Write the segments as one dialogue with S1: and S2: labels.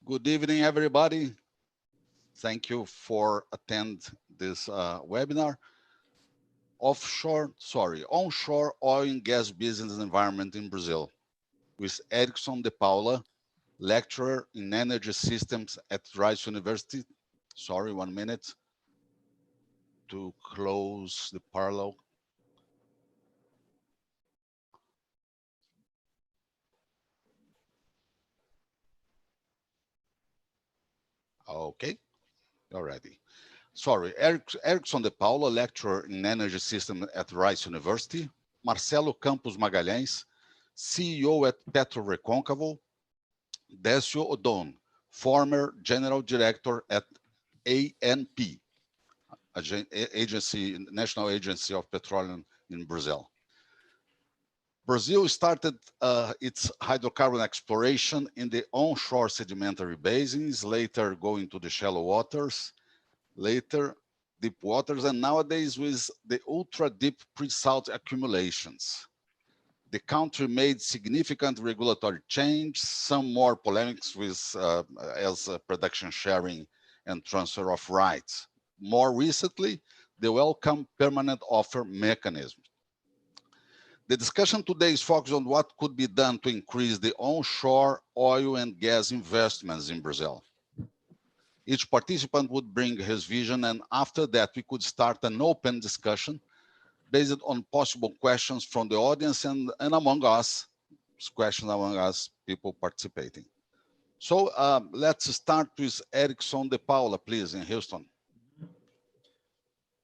S1: Good evening, everybody. Thank you for attending this webinar. Onshore oil and gas business environment in Brazil with Erickson de Paula, lecturer in energy systems at Rice University. Sorry, 1 minute to close the parallel. Okay, already. Sorry, Erickson de Paula, lecturer in energy systems at Rice University. Marcelo Campos Magalhães, CEO at Petro Recôncavo. Décio Odon, former general director at ANP, National Agency of Petroleum in Brazil. Brazil started its hydrocarbon exploration in the onshore sedimentary basins, later going to the shallow waters, later deep waters, and nowadays with the ultra-deep pre-salt accumulations. The country made significant regulatory change, some more polemics with as production sharing and transfer of rights. More recently, the welcome permanent offer mechanism. The discussion today is focused on what could be done to increase the onshore oil and gas investments in Brazil. Each participant would bring his vision, and after that, we could start an open discussion based on possible questions from the audience and among us, questions among us, people participating. So let's start with Erickson de Paula, please, in Houston.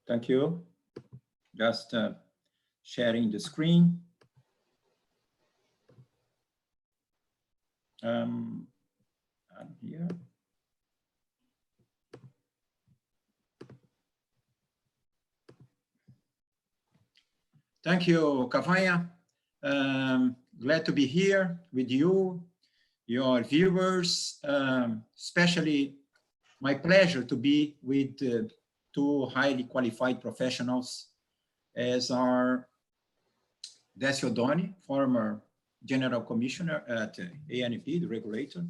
S2: Thank you. Just sharing the screen. I'm here. Thank you, Cavagna. Glad to be here with you, your viewers, especially my pleasure to be with two highly qualified professionals as are Décio Odon, former General Commissioner at ANP, the regulator,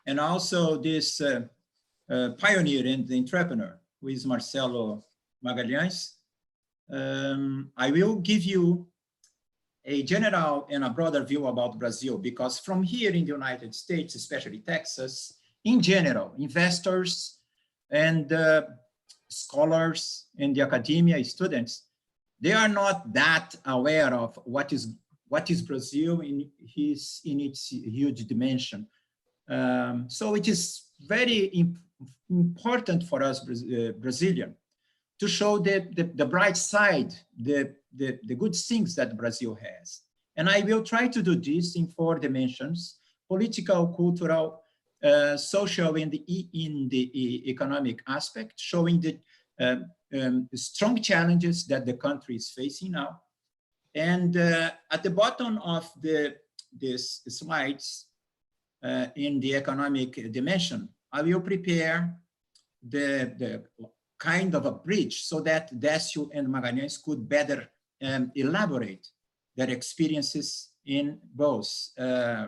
S2: and also this pioneer and entrepreneur, who is Marcelo Magalhães. I will give you a general and a broader view about Brazil, because from here in the United States, especially Texas, in general, investors and scholars in the academia, students, they are not that aware of what is Brazil in its huge dimension. So it is very important for us, Brazilian, to show the bright side, the good things that Brazil has. And I will try to do this in 4 dimensions: political, cultural, social, and in the economic aspect, showing the strong challenges that the country is facing now. And at the bottom of these slides, in the economic dimension, I will prepare the kind of a bridge so that Décio and Magalhães could better elaborate their experiences in both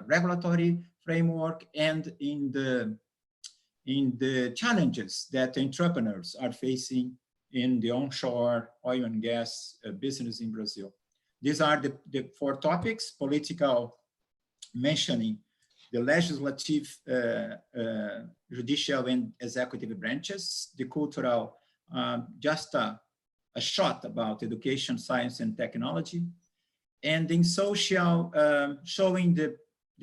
S2: regulatory framework and in the challenges that entrepreneurs are facing in the onshore oil and gas business in Brazil. These are the 4 topics: political, mentioning the legislative, judicial, and executive branches; the cultural, just a shot about education, science, and technology; and in social, showing the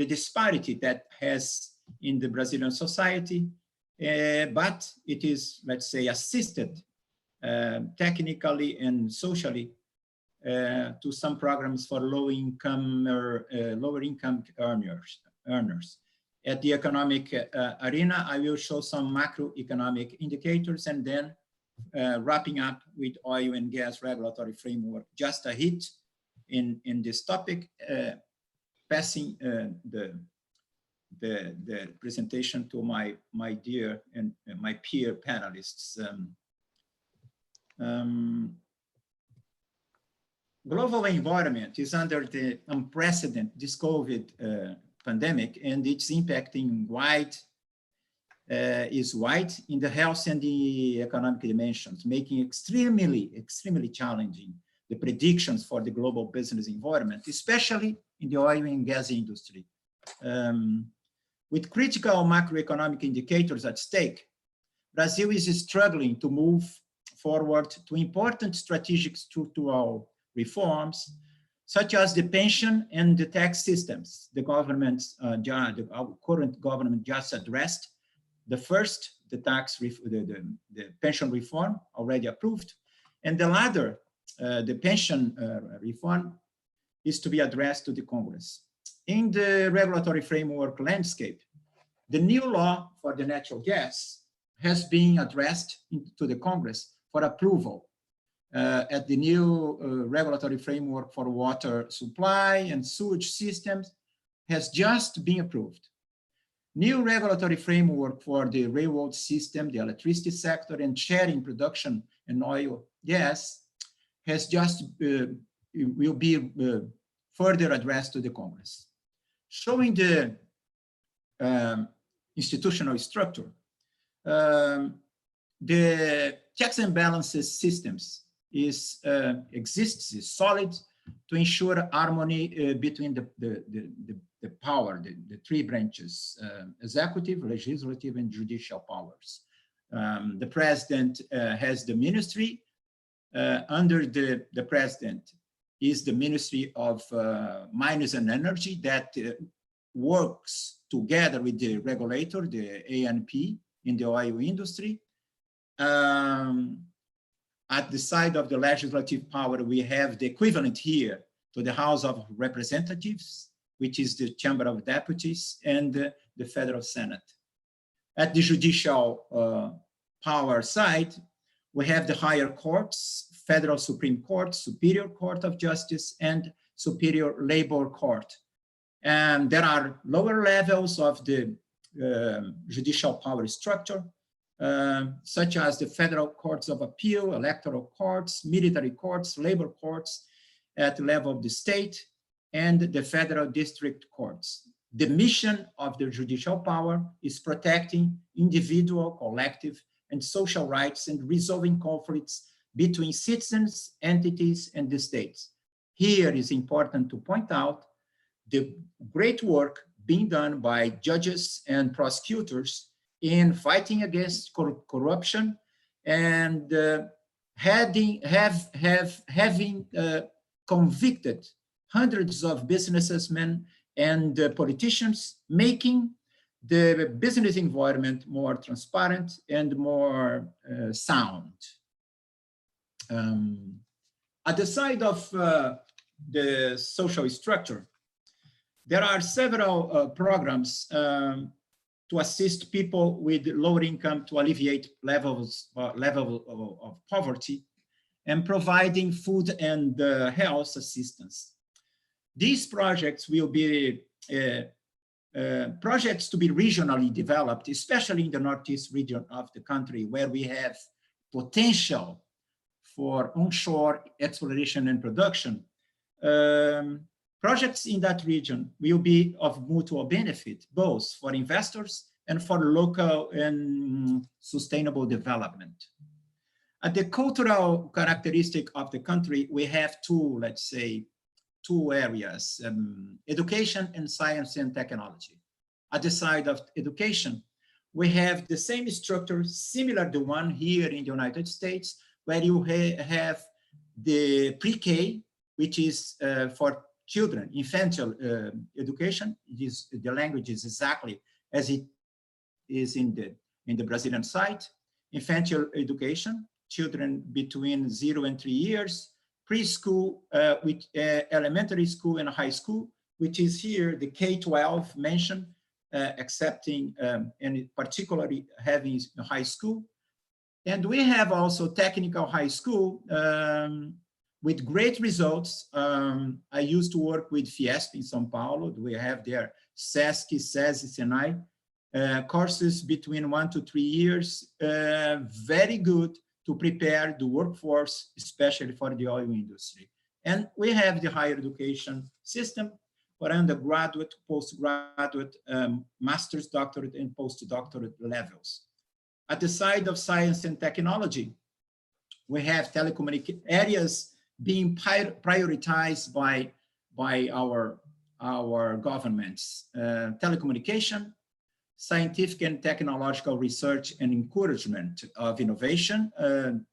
S2: disparity that has in the Brazilian society, but it is, let's say, assisted technically and socially to some programs for low income or lower income earners. At the economic arena, I will show some macroeconomic indicators, and then wrapping up with oil and gas regulatory framework. Just a hit in this topic, passing the presentation to my dear and my peer panelists. Global environment is under the unprecedented COVID pandemic, and it's impacting wide is wide in the health and the economic dimensions, making extremely challenging the predictions for the global business environment, especially in the oil and gas industry. With critical macroeconomic indicators at stake, Brazil is struggling to move forward to important strategic structural reforms, such as the pension and the tax systems. The our current government just addressed the first, the pension reform already approved, and the latter, the pension reform, is to be addressed to the Congress. In the regulatory framework landscape, the new law for the natural gas has been addressed to the Congress for approval at the new regulatory framework for water supply and sewage systems has just been approved. New regulatory framework for the railroad system, the electricity sector, and sharing production and oil gas has just will be further addressed to the Congress. Showing the institutional structure, the checks and balances systems exists, is solid to ensure harmony between the power, the three branches, executive, legislative, and judicial powers. The president has the ministry. Under the president is the Ministry of Mines and Energy that works together with the regulator, the ANP, in the oil industry. At the side of the legislative power, we have the equivalent here to the House of Representatives, which is the Chamber of Deputies, and the Federal Senate. At the judicial power side, we have the higher courts, Federal Supreme Court, Superior Court of Justice, and Superior Labor Court. And there are lower levels of the judicial power structure, such as the Federal Courts of Appeal, electoral courts, military courts, labor courts at the level of the state, and the federal district courts. The mission of the judicial power is protecting individual, collective, and social rights and resolving conflicts between citizens, entities, and the states. Here it is important to point out the great work being done by judges and prosecutors in fighting against corruption and having convicted hundreds of businessmen and politicians, making the business environment more transparent and more sound. At the side of the social structure, there are several programs to assist people with lower income to alleviate level of poverty and providing food and health assistance. These projects will be projects to be regionally developed, especially in the Northeast region of the country, where we have potential for onshore exploration and production. Projects in that region will be of mutual benefit, both for investors and for local and sustainable development. At the cultural characteristic of the country, we have two, let's say, two areas, education and science and technology. At the side of education, we have the same structure, similar to one here in the United States, where you have the pre-K, which is for children, infantile education. The language is exactly as it is in the Brazilian side. Infantile education, children between 0 and 3 years, preschool, with elementary school and high school, which is here the K-12 mentioned, accepting and particularly having high school. And we have also technical high school with great results. I used to work with Fiesp in São Paulo. We have there SESC, SESI, Senai, courses between 1 to 3 years, very good to prepare the workforce, especially for the oil industry. And we have the higher education system, for undergraduate, postgraduate, master's, doctorate, and postdoctorate levels. At the side of science and technology, we have telecommunication areas being prioritized by our governments. Telecommunication, scientific and technological research and encouragement of innovation,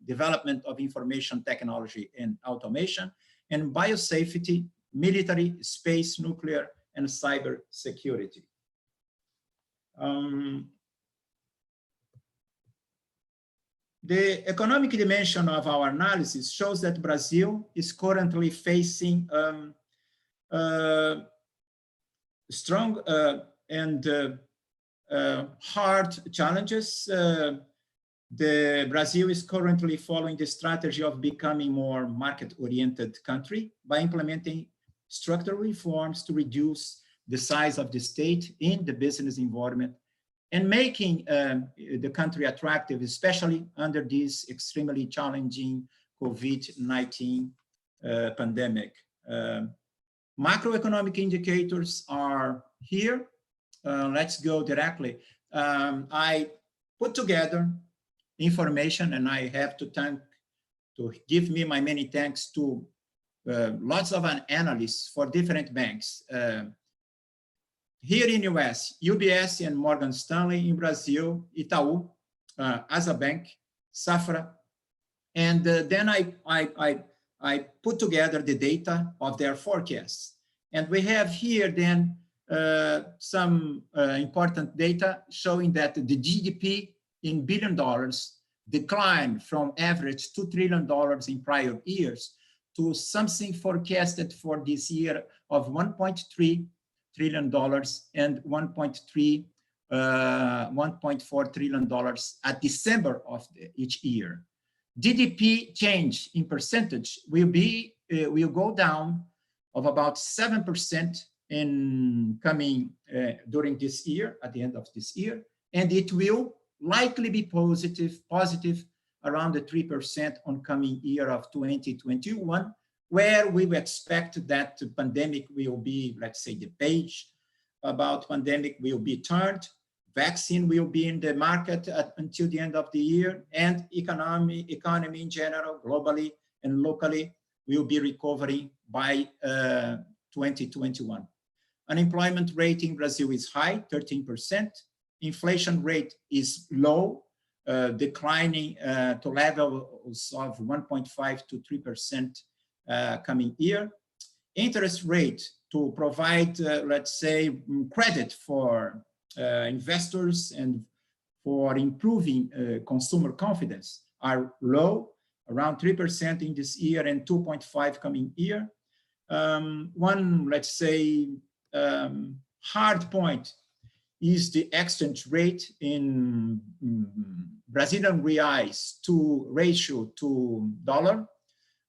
S2: development of information technology and automation, and biosafety, military, space, nuclear, and cyber security. The economic dimension of our analysis shows that Brazil is currently facing strong and hard challenges. Brazil is currently following the strategy of becoming more market-oriented country by implementing structural reforms to reduce the size of the state in the business environment and making the country attractive, especially under this extremely challenging COVID-19 pandemic. Macroeconomic indicators are here. Let's go directly. I put together information, and I have to give me my many thanks to lots of analysts for different banks. Here in US, UBS and Morgan Stanley. In Brazil, Itaú, as a bank, Safra. And then I put together the data of their forecasts. And we have here then some important data showing that the GDP in $1 billion declined from average $2 trillion in prior years to something forecasted for this year of $1.3 trillion and $1.4 trillion at December of each year. GDP change in percentage will go down of about 7% in coming during this year, at the end of this year, and it will likely be positive around the 3% on coming year of 2021, where we expect that the pandemic will be, let's say, the page about pandemic will be turned, vaccine will be in the market until the end of the year, and economy in general, globally and locally, will be recovering by 2021. Unemployment rate in Brazil is high, 13%. Inflation rate is low, declining to levels of 1.5 to 3% coming year. Interest rate to provide, let's say, credit for investors and for improving consumer confidence are low, around 3% in this year and 2.5 coming year. One, let's say, hard point is the exchange rate in Brazilian reais to ratio to dollar,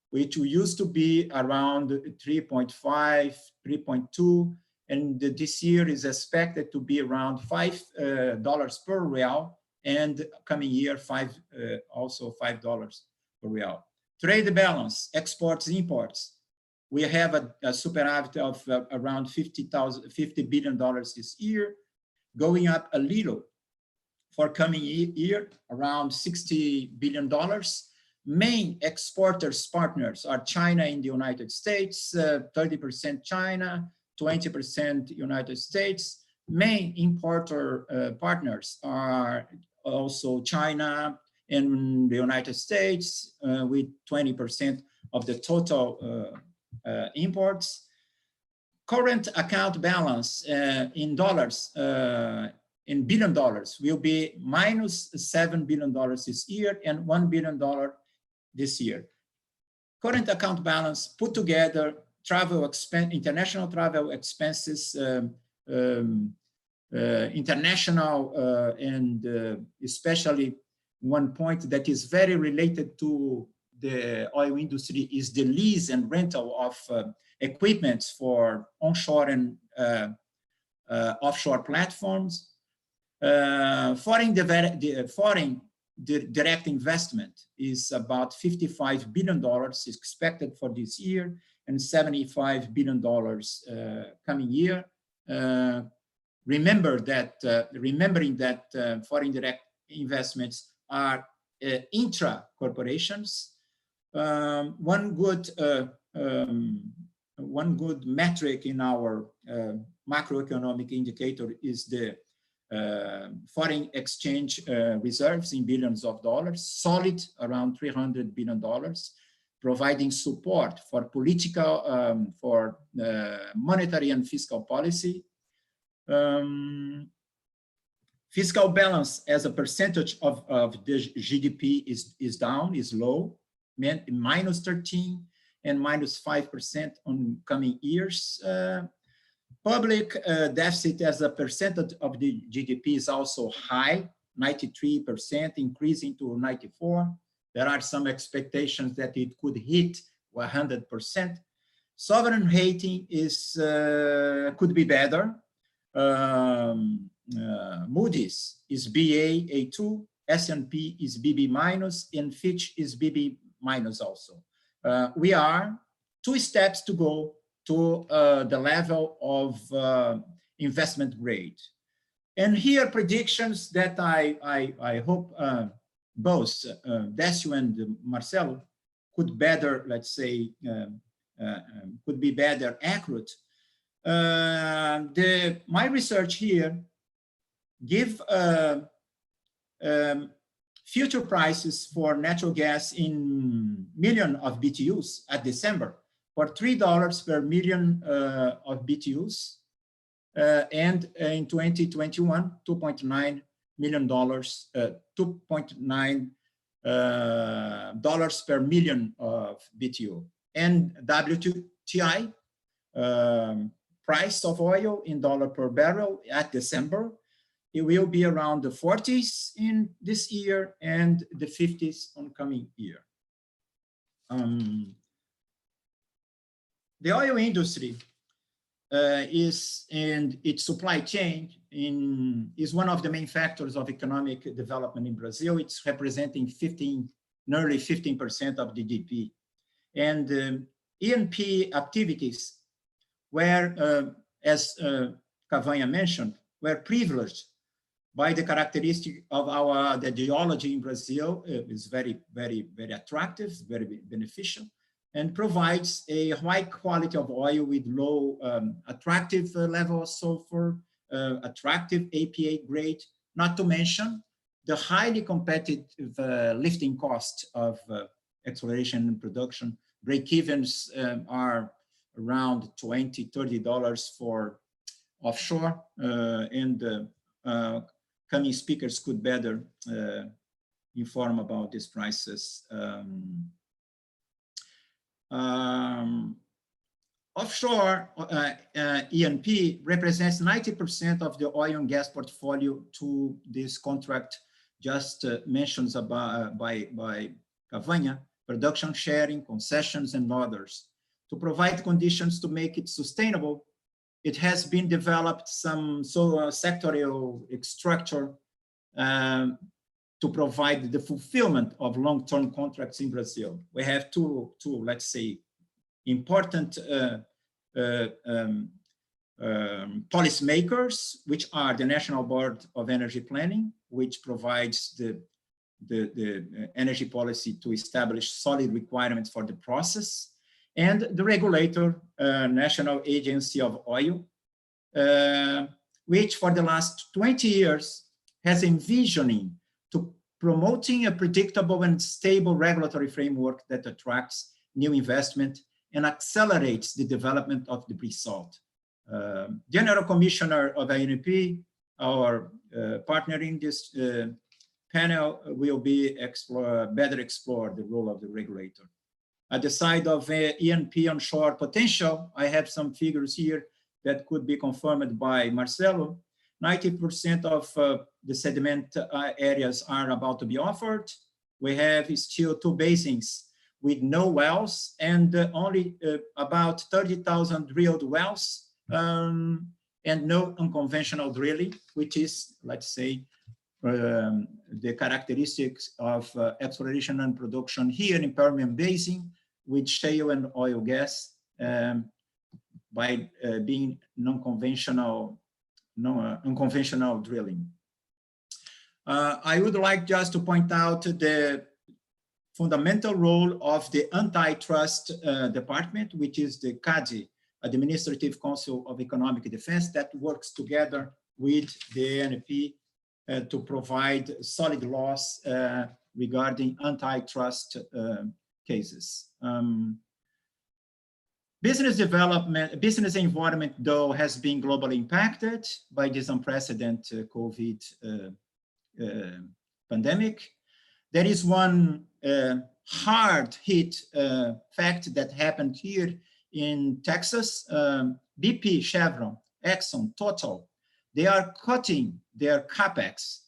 S2: which used to be around 3.5, 3.2, and this year is expected to be around $5 per real, and coming year also $5 per real. Trade balance, exports, imports. We have a superávit of around $50 billion this year, going up a little for coming year, around $60 billion. Main exporters partners are China and the United States, 30% China, 20% United States. Main importer partners are also China and the United States, with 20% of the total imports. Current account balance in dollars, in $1 billion, will be minus $7 billion this year and $1 billion this year. Current account balance put together travel expense, international travel expenses, international and especially one point that is very related to the oil industry is the lease and rental of equipment for onshore and offshore platforms. Foreign direct investment is about $55 billion expected for this year and $75 billion coming year. Remembering that foreign direct investments are intra-corporations. One good metric in our macroeconomic indicator is the foreign exchange reserves in billions of dollars, solid around $300 billion, providing support for political, for monetary and fiscal policy. Fiscal balance as a percentage of the GDP is down, is low, minus 13 and minus 5% on coming years. Public deficit as a percentage of the GDP is also high, 93%, increasing to 94. There are some expectations that it could hit 100%. Sovereign rating is could be better. Moody's is BA A2, S&P is BB minus, and Fitch is BB minus also. We are 2 steps to go to the level of investment grade. And here predictions that I hope both Décio and Marcelo could better, let's say, could be better accurate. My research here give future prices for natural gas in million of BTUs at December for $3 per million of BTUs, and in 2021, $2.9 million, $2.9 dollars per million of BTU. And WTI price of oil in dollar per barrel at December, it will be around the 40s in this year and the 50s on coming year. The oil industry is, and its supply chain is one of the main factors of economic development in Brazil. It's representing nearly 15% of the GDP. And E&P activities were, as Cavanha mentioned, were privileged by the characteristic of the geology in Brazil. Is very, very, very attractive, very beneficial, and provides a high quality of oil with low attractive level of sulfur, attractive APA grade, not to mention the highly competitive lifting cost of exploration and production. Break-evens are around $20, $30 for offshore, and coming speakers could better inform about these prices. Offshore E&P represents 90% of the oil and gas portfolio to this contract just mentioned by Cavanha, production sharing, concessions, and others. To provide conditions to make it sustainable, it has been developed some sectorial structure to provide the fulfillment of long-term contracts in Brazil. We have two let's say, important policymakers, which are the National Board of Energy Planning, which provides the energy policy to establish solid requirements for the process, and the regulator, National Agency of Oil, which for the last 20 years has envisioning to promoting a predictable and stable regulatory framework that attracts new investment and accelerates the development of the pre-salt. General Commissioner of ANP, our partner in this panel, will be better explore the role of the regulator. At the side of E&P onshore potential, I have some figures here that could be confirmed by Marcelo. 90% of the sediment areas are about to be offered. We have still 2 basins with no wells and only about 30,000 drilled wells, and no unconventional drilling, which is, let's say, the characteristics of exploration and production here in Permian Basin with shale and oil gas by being unconventional drilling. I would like just to point out the fundamental role of the Antitrust Department, which is the CADI, Administrative Council of Economic Defense, that works together with the ANP to provide solid laws regarding antitrust cases. Business environment, though, has been globally impacted by this unprecedented COVID pandemic. There is one hard hit fact that happened here in Texas. BP, Chevron, Exxon, Total, they are cutting their capex,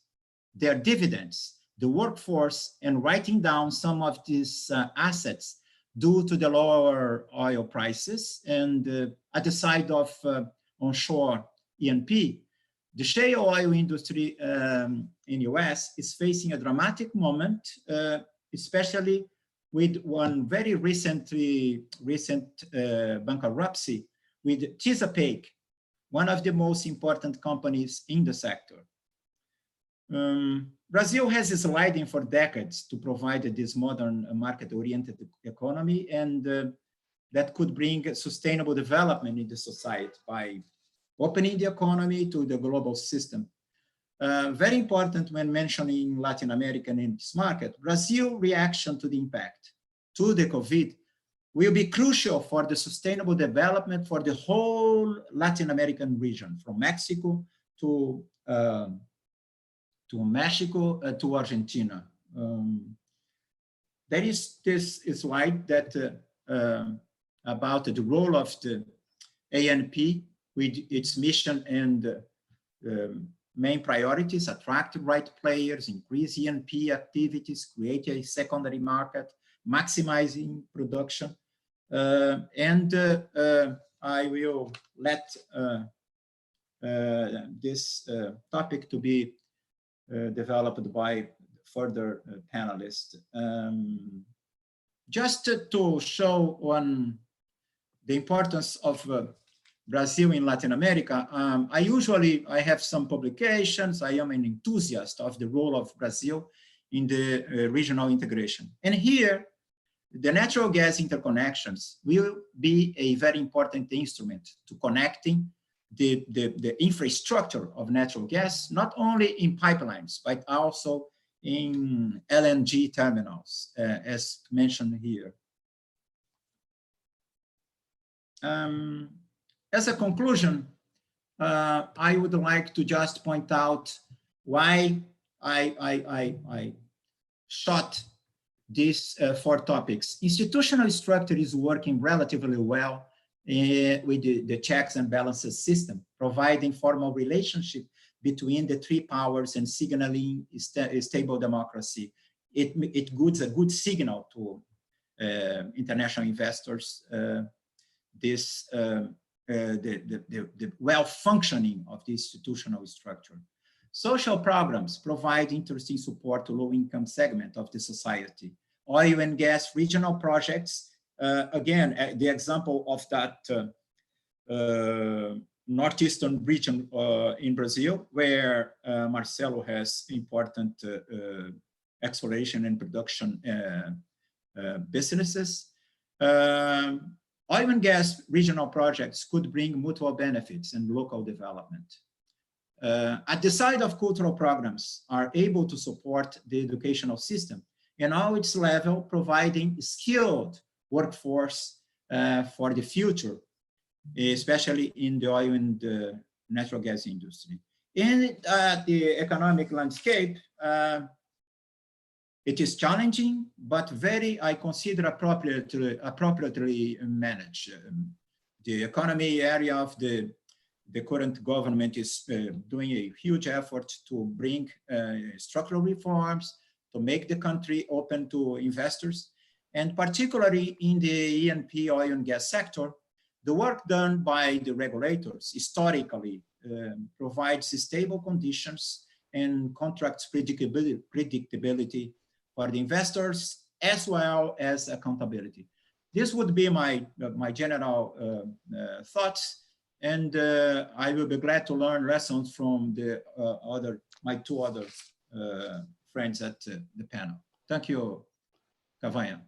S2: their dividends, the workforce, and writing down some of these assets due to the lower oil prices. And at the side of onshore E&P, the shale oil industry in US is facing a dramatic moment, especially with one very recent bankruptcy with Chesapeake, one of the most important companies in the sector. Brazil has been sliding for decades to provide this modern market-oriented economy, and that could bring sustainable development in the society by opening the economy to the global system. Very important when mentioning Latin America in this market, Brazil's reaction to the impact to the COVID will be crucial for the sustainable development for the whole Latin American region, from Mexico to Argentina. There is this slide that about the role of the ANP with its mission and main priorities: attract right players, increase E&P activities, create a secondary market, maximizing production. I will let this topic to be developed by further panelists. Just to show on the importance of Brazil in Latin America, I have some publications. I am an enthusiast of the role of Brazil in the regional integration. And here, the natural gas interconnections will be a very important instrument to connecting the infrastructure of natural gas, not only in pipelines, but also in LNG terminals, as mentioned here. As a conclusion, I would like to just point out why I shot these 4 topics. Institutional structure is working relatively well with the checks and balances system, providing formal relationship between the 3 powers and signaling stable democracy. It gives a good signal to international investors, the well-functioning of the institutional structure. Social programs provide interesting support to low-income segment of the society. Oil and gas regional projects, again, the example of that northeastern region in Brazil, where Marcelo has important exploration and production businesses. Oil and gas regional projects could bring mutual benefits and local development. At the side of cultural programs are able to support the educational system and all its level, providing skilled workforce for the future, especially in the oil and the natural gas industry. In the economic landscape, it is challenging, but I consider appropriately managed. The economy area of the current government is doing a huge effort to bring structural reforms, to make the country open to investors, and particularly in the E&P oil and gas sector, the work done by the regulators historically provides stable conditions and contracts predictability for the investors, as well as accountability. This would be my general thoughts, and I will be glad to learn lessons from my two other friends at the panel. Thank you, Cavanha.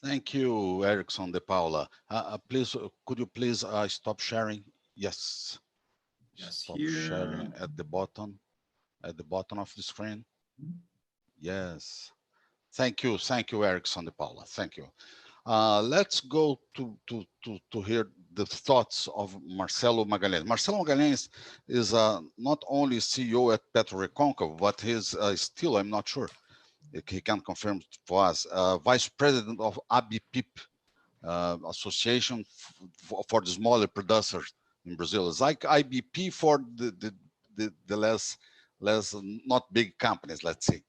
S1: Thank you, Erickson de Paula. Please, could you please stop sharing? Yes.
S2: Yes,
S1: Stop
S2: here.
S1: sharing at the bottom of the screen. Yes. Thank you, Erickson de Paula. Thank you. Let's go to hear the thoughts of Marcelo Magalhães. Marcelo Magalhães is not only CEO at PetroReconcavo, but he's still, I'm not sure, he can confirm for us, Vice President of ABPIP, Association for the Smaller Producers in Brazil. It's like IBP for the less not big companies, let's say.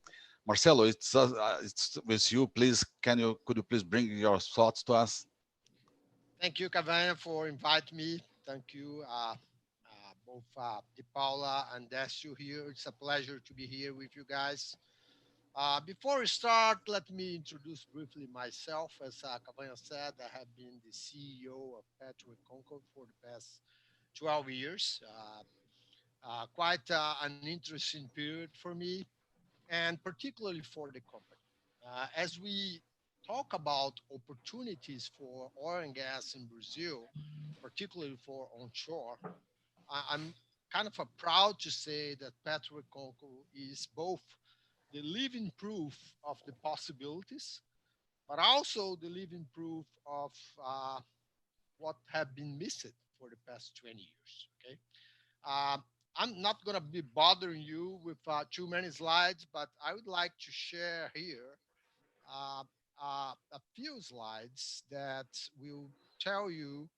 S1: Marcelo, it's with you. Please, could you please bring your thoughts to us?
S3: Thank you, Cavanha, for inviting me. Thank you, both De Paula and Décio here. It's a pleasure to be here with you guys. Before we start, let me introduce briefly myself. As Cavanha said, I have been the CEO of PetroReconcavo for the past 12 years. Quite an interesting period for me, and particularly for the company. As we talk about opportunities for oil and gas in Brazil, particularly for onshore, I'm kind of proud to say that PetroReconcavo is both the living proof of the possibilities, but also the living proof of what have been missed for the past 20 years. Okay. I'm not going to be bothering you with too many slides, but I would like to share here a few slides that will tell you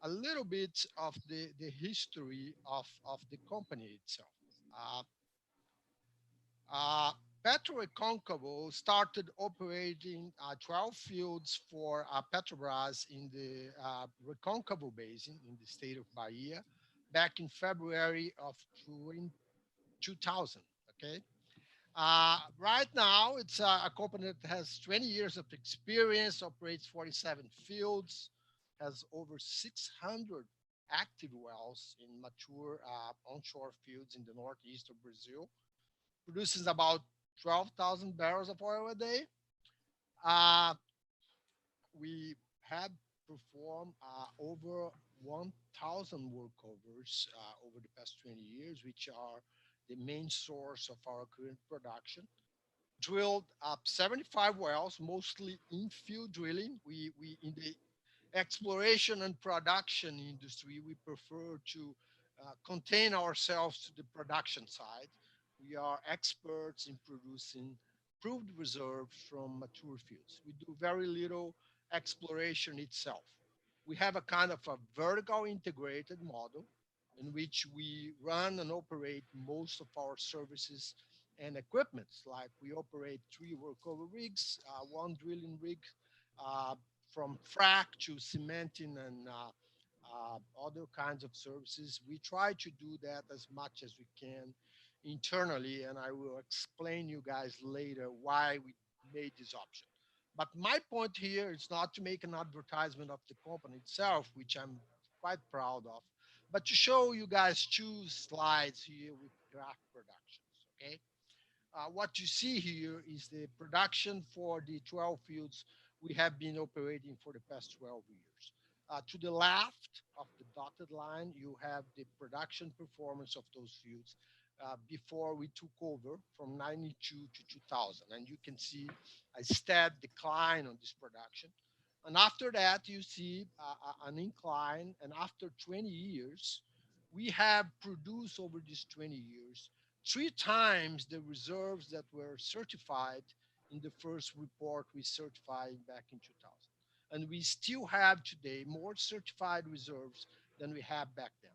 S3: a little bit of the history of the company itself. Uh, uh, PetroReconcavo started operating 12 fields for Petrobras in the Reconcavo Basin in the state of Bahia back in February of 2000. Okay. Right now, it's a company that has 20 years of experience, operates 47 fields, has over 600 active wells in mature onshore fields in the northeast of Brazil, produces about 12,000 barrels of oil a day. Uh, we have performed over 1,000 workovers over the past 20 years, which are the main source of our current production. Drilled up 75 wells, mostly infill drilling. We in the exploration and production industry, we prefer to contain ourselves to the production side. We are experts in producing proved reserves from mature fields. We do very little exploration itself. We have a kind of a vertical integrated model in which we run and operate most of our services and equipments. Like we operate 3 workover rigs, 1 drilling rig, uh, from frac to cementing and other kinds of services. We try to do that as much as we can internally, and I will explain you guys later why we made this option. But my point here is not to make an advertisement of the company itself, which I'm quite proud of, but to show you guys 2 slides here with graph productions. Okay. What you see here is the production for the 12 fields we have been operating for the past 12 years. To the left of the dotted line, you have the production performance of those fields before we took over from 92 to 2000. And you can see a steady decline on this production. And after that, you see an incline. And after 20 years, we have produced over these 20 years 3 times the reserves that were certified in the first report we certified back in 2000. And we still have today more certified reserves than we had back then.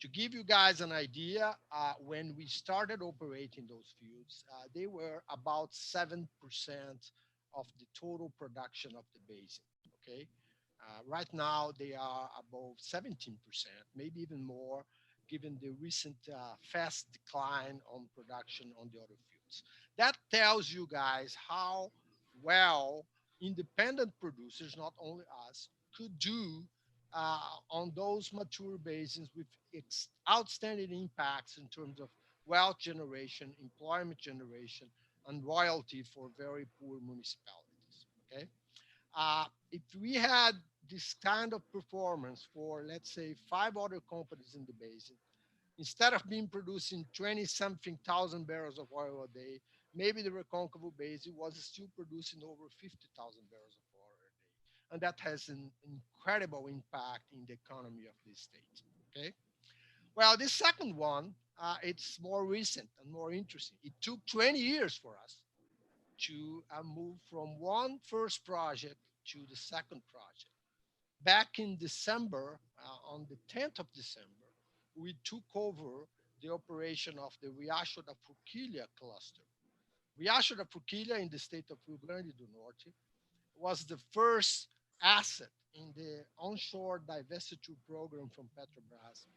S3: To give you guys an idea, when we started operating those fields, they were about 7% of the total production of the basin. Okay. Right now, they are above 17%, maybe even more, given the recent fast decline on production on the other fields. That tells you guys how well independent producers, not only us, could do on those mature basins with outstanding impacts in terms of wealth generation, employment generation, and royalty for very poor municipalities. Okay, if we had this kind of performance for, let's say, five other companies in the basin, instead of being producing 20 something thousand barrels of oil a day, maybe the Recôncavo Basin was still producing over 50,000 barrels of oil a day. And that has an incredible impact in the economy of the state. Okay. Well, this second one, it's more recent and more interesting. It took 20 years for us to move from one first project to the second project. Back in December, on the 10th of December, we took over the operation of the Riacho da Forquilha cluster. Riacho da Forquilha in the state of Rio Grande do Norte was the first asset in the onshore divestiture program from Petrobras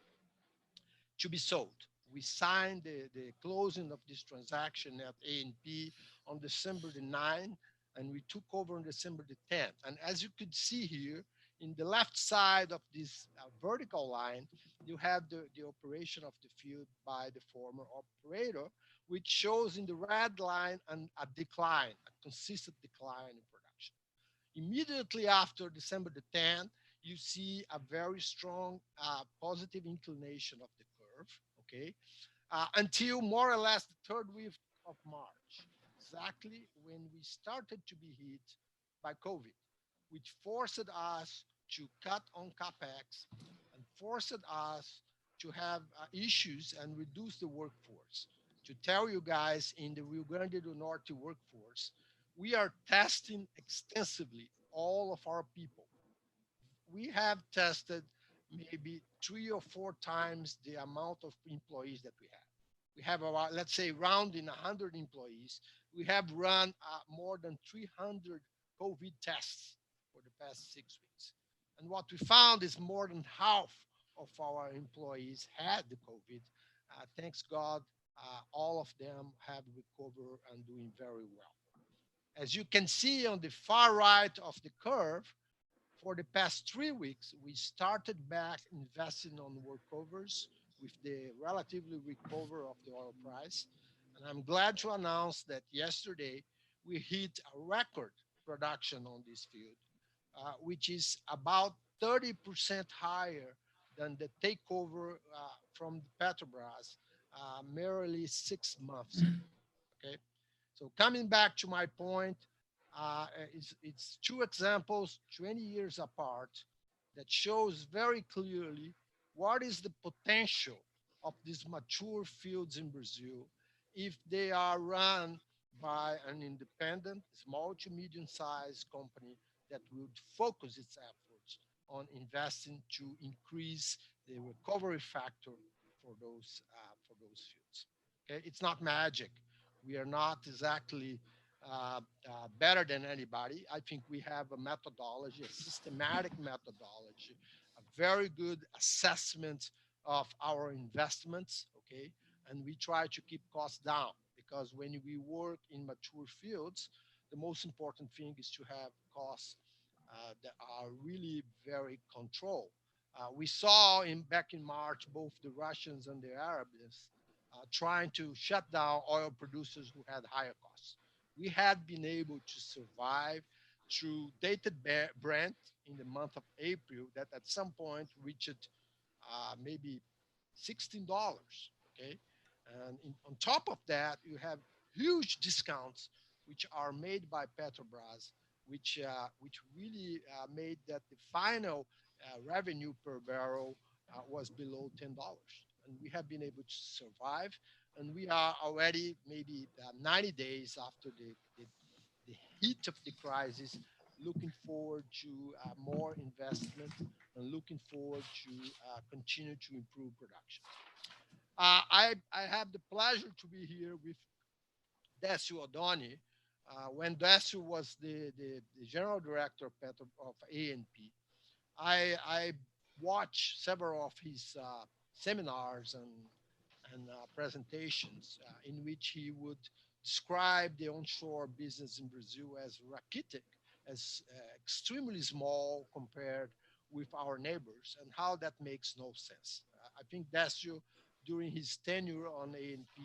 S3: to be sold. We signed the closing of this transaction at ANP on December the 9th, and we took over on December the 10th. And as you could see here, in the left side of this vertical line, you have the operation of the field by the former operator, which shows in the red line a decline, a consistent decline in production. Immediately after December the 10th, you see a very strong positive inclination of the curve, okay, until more or less the third week of March, exactly when we started to be hit by COVID, which forced us to cut on capex and forced us to have issues and reduce the workforce. To tell you guys, in the Rio Grande do Norte workforce, we are testing extensively all of our people. We have tested maybe 3 or 4 times the amount of employees that we have. We have about, let's say, rounding 100 employees. We have run more than 300 COVID tests for the past 6 weeks. And what we found is more than half of our employees had the COVID. Thanks God, all of them have recovered and doing very well. As you can see on the far right of the curve, for the past 3 weeks, we started back investing on workovers with the relatively recovery of the oil price. And I'm glad to announce that yesterday we hit a record production on this field, which is about 30% higher than the takeover from Petrobras merely 6 months ago. Okay. So coming back to my point, it's two examples 20 years apart that shows very clearly what is the potential of these mature fields in Brazil if they are run by an independent, small to medium-sized company that would focus its efforts on investing to increase the recovery factor for those fields. Okay, it's not magic. We are not exactly better than anybody. I think we have a methodology, a systematic methodology, a very good assessment of our investments, okay? And we try to keep costs down because when we work in mature fields, the most important thing is to have costs that are really very controlled. We saw back in March both the Russians and the Arabs trying to shut down oil producers who had higher costs. We had been able to survive through dated Brent in the month of April that at some point reached maybe $16. Okay, and on top of that, you have huge discounts which are made by Petrobras, which really made that the final revenue per barrel was below $10, and we have been able to survive. And we are already maybe 90 days after the heat of the crisis, looking forward to more investment and looking forward to continue to improve production. I have the pleasure to be here with Décio Odoni. When Décio was the general director of ANP, I watched several of his seminars and presentations in which he would describe the onshore business in Brazil as rachitic, as extremely small compared with our neighbors, and how that makes no sense. I think Décio, during his tenure on ANP,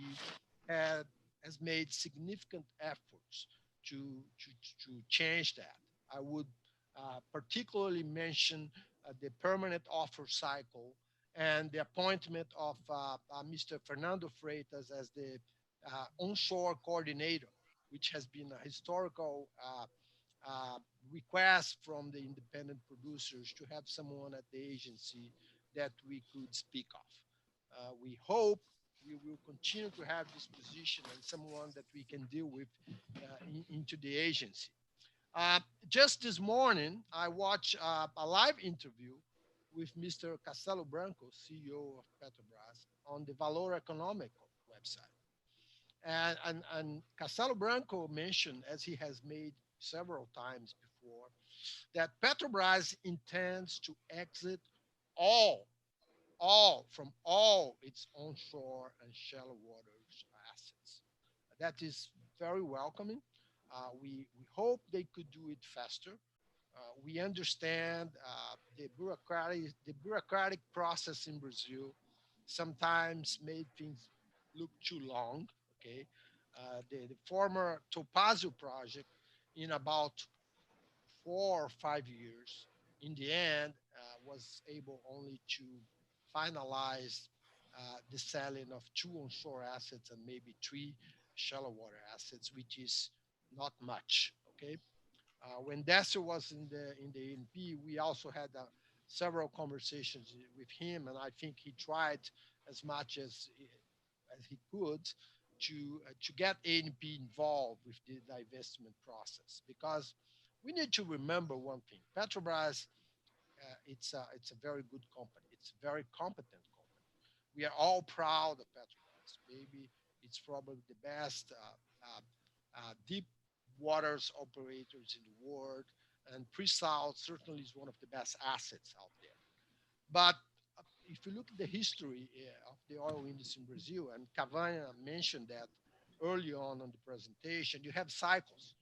S3: had has made significant efforts to change that. I would particularly mention the permanent offer cycle and the appointment of Mr. Fernando Freitas as the onshore coordinator, which has been a historical uh, request from the independent producers to have someone at the agency that we could speak of. We hope we will continue to have this position and someone that we can deal with into the agency. Uh, just this morning, I watched a live interview with Mr. Castelo Branco, CEO of Petrobras, on the Valor Econômico website. And Castelo Branco mentioned, as he has made several times before, that Petrobras intends to exit all, from all its onshore and shallow waters assets. That is very welcoming. We hope they could do it faster. We understand the bureaucratic process in Brazil sometimes made things look too long. Okay, the former Topazio project, in about 4 or 5 years, in the end, was able only to finalize the selling of two onshore assets and maybe three shallow water assets, which is not much. Okay, when Dessa was in the NP, we also had several conversations with him, and I think he tried as much as he could to get ANP involved with the divestment process, because we need to remember one thing: Petrobras, it's a very good company. It's a very competent company. We are all proud of Petrobras. Maybe it's probably the best deep waters operators in the world, and pre-salt certainly is one of the best assets out there. But if you look at the history of the oil industry in Brazil, and Cavana mentioned that early on the presentation, you have cycles.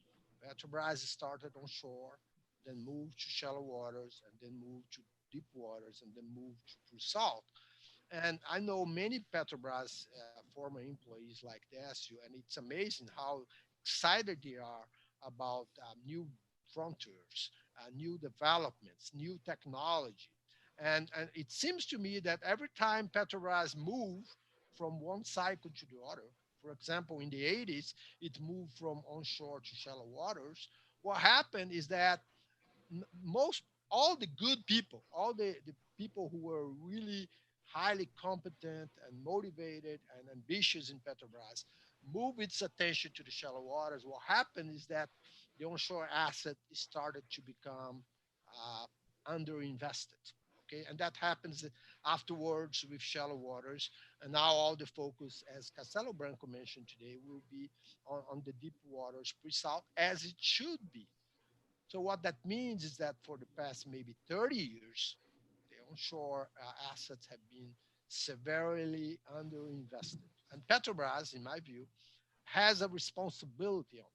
S3: Petrobras started onshore, then moved to shallow waters, and then moved to deep waters, and then moved to pre-salt. And I know many Petrobras former employees like Décio, and it's amazing how excited they are about new frontiers, new developments, new technology. And it seems to me that every time Petrobras move from one cycle to the other, for example, in the 80s, it moved from onshore to shallow waters. What happened is that most all the good people, all the people who were really highly competent and motivated and ambitious in Petrobras, move its attention to the shallow waters. What happened is that the onshore asset started to become underinvested. Okay, and that happens afterwards with shallow waters. And now all the focus, as Castelo Branco mentioned today, will be on the deep waters pre-salt, as it should be. So what that means is that for the past maybe 30 years, the onshore assets have been severely underinvested. And Petrobras, in my view, has a responsibility on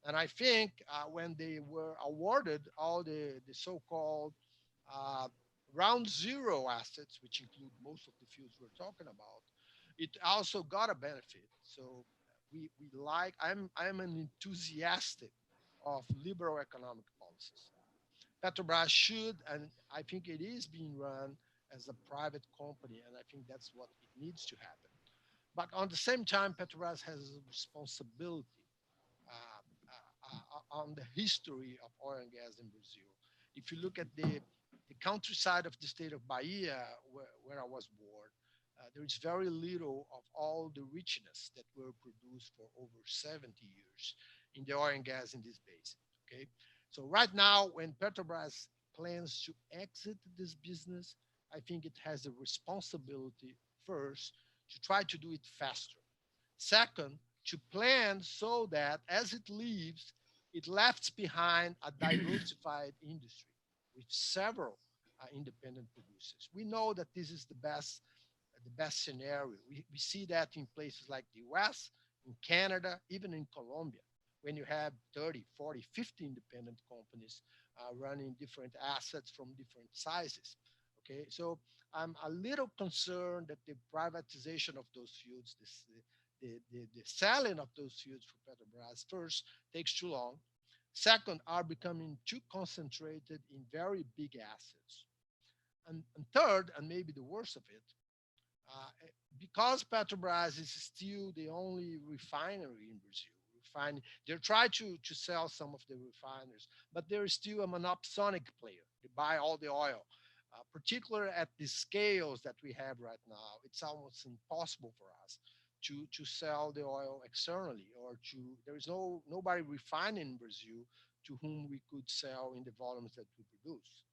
S3: that. And I think when they were awarded all the so-called uh, round zero assets, which include most of the fields we're talking about, it also got a benefit. So we like, I'm an enthusiastic of liberal economic policies. Petrobras should, and I think it is being run as a private company, and I think that's what it needs to happen. But on the same time, Petrobras has a responsibility on the history of oil and gas in Brazil. If you look at the countryside of the state of Bahia, where I was born, there is very little of all the richness that were produced for over 70 years in the oil and gas in this basin. Okay, so right now, when Petrobras plans to exit this business, I think it has a responsibility first to try to do it faster. Second, to plan so that as it leaves, it left behind a diversified industry with several independent producers. We know that this is the best the best scenario. We see that in places like the US, in Canada, even in Colombia, when you have 30, 40, 50 independent companies running different assets from different sizes. Okay, so I'm a little concerned that the privatization of those fields, the selling of those fields for Petrobras, first, takes too long. Second, are becoming too concentrated in very big assets. And third, and maybe the worst of it, because Petrobras is still the only refinery in Brazil, they try to sell some of the refiners, but they're still a monopolistic player. They buy all the oil. Particularly at the scales that we have right now, it's almost impossible for us to sell the oil externally, or there is nobody refining in Brazil to whom we could sell in the volumes that we produce.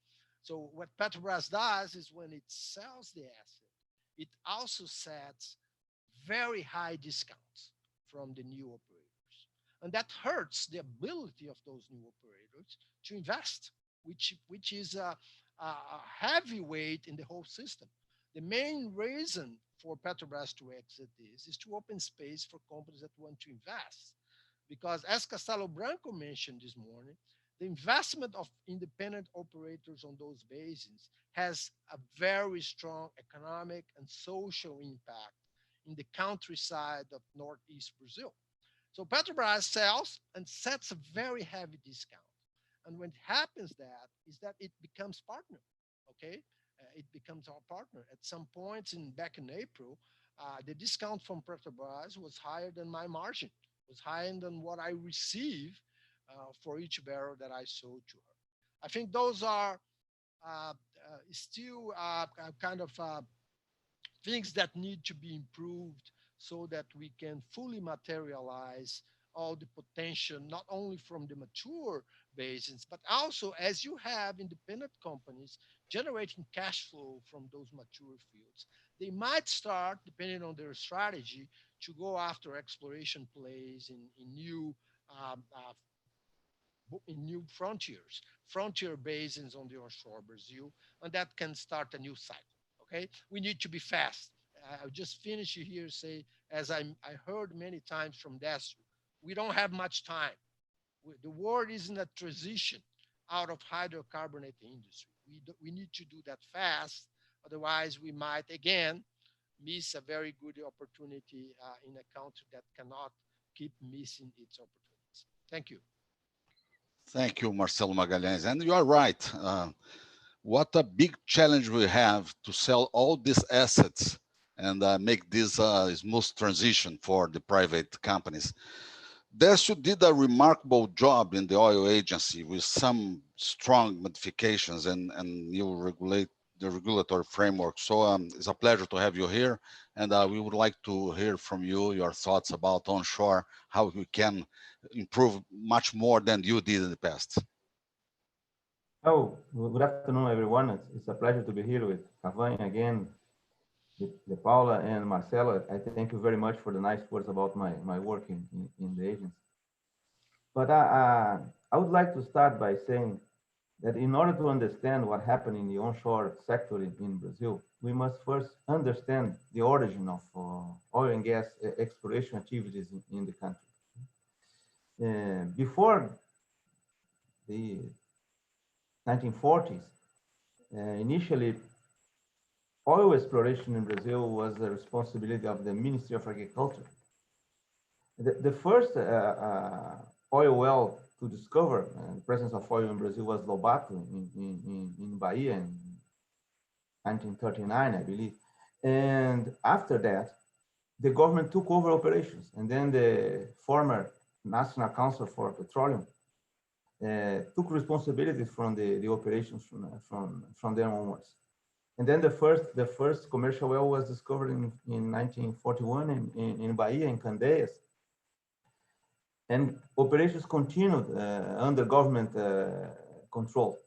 S3: So what Petrobras does is when it sells the asset, it also sets very high discounts from the new operators. And that hurts the ability of those new operators to invest, which is a heavy weight in the whole system. The main reason for Petrobras to exit this is to open space for companies that want to invest. Because as Castelo Branco mentioned this morning, the investment of independent operators on those basins has a very strong economic and social impact in the countryside of Northeast Brazil. So Petrobras sells and sets a very heavy discount. And when it happens that is that it becomes partner, okay? It becomes our partner. At some points back in April, the discount from Petrobras was higher than my margin, was higher than what I receive for each barrel that I sold to her. I think those are still kind of things that need to be improved so that we can fully materialize all the potential, not only from the mature basins, but also as you have independent companies generating cash flow from those mature fields. They might start, depending on their strategy, to go after exploration plays um, uh, in new frontier basins on the onshore Brazil, and that can start a new cycle. Okay, we need to be fast. I'll just finish here. Say, as I heard many times from Destro, we don't have much time. The world is in a transition out of hydrocarbonate industry. We need to do that fast. Otherwise, we might again miss a very good opportunity in a country that cannot keep missing its opportunities. Thank you.
S1: Thank you, Marcelo Magalhães. And you are right. What a big challenge we have to sell all these assets and make this smooth transition for the private companies. Décio did a remarkable job in the oil agency with some strong modifications and new regulatory framework. So it's a pleasure to have you here. And we would like to hear from you your thoughts about onshore, how we can improve much more than you did in the past.
S4: Oh, good afternoon, everyone. It's a pleasure to be here with Cavanha again, with Paula and Marcelo. I thank you very much for the nice words about my work in the agency. But I would like to start by saying that in order to understand what happened in the onshore sector in Brazil, we must first understand the origin of oil and gas exploration activities in the country. Before the 1940s, initially, oil exploration in Brazil was the responsibility of the Ministry of Agriculture. The first oil well to discover the presence of oil in Brazil was Lobato in Bahia in 1939, I believe. And after that, the government took over operations, and then the former National Council for Petroleum took responsibility from the operations from then onwards. And then the first commercial well was discovered in 1941 in Bahia, in Candeias. And operations continued under government control.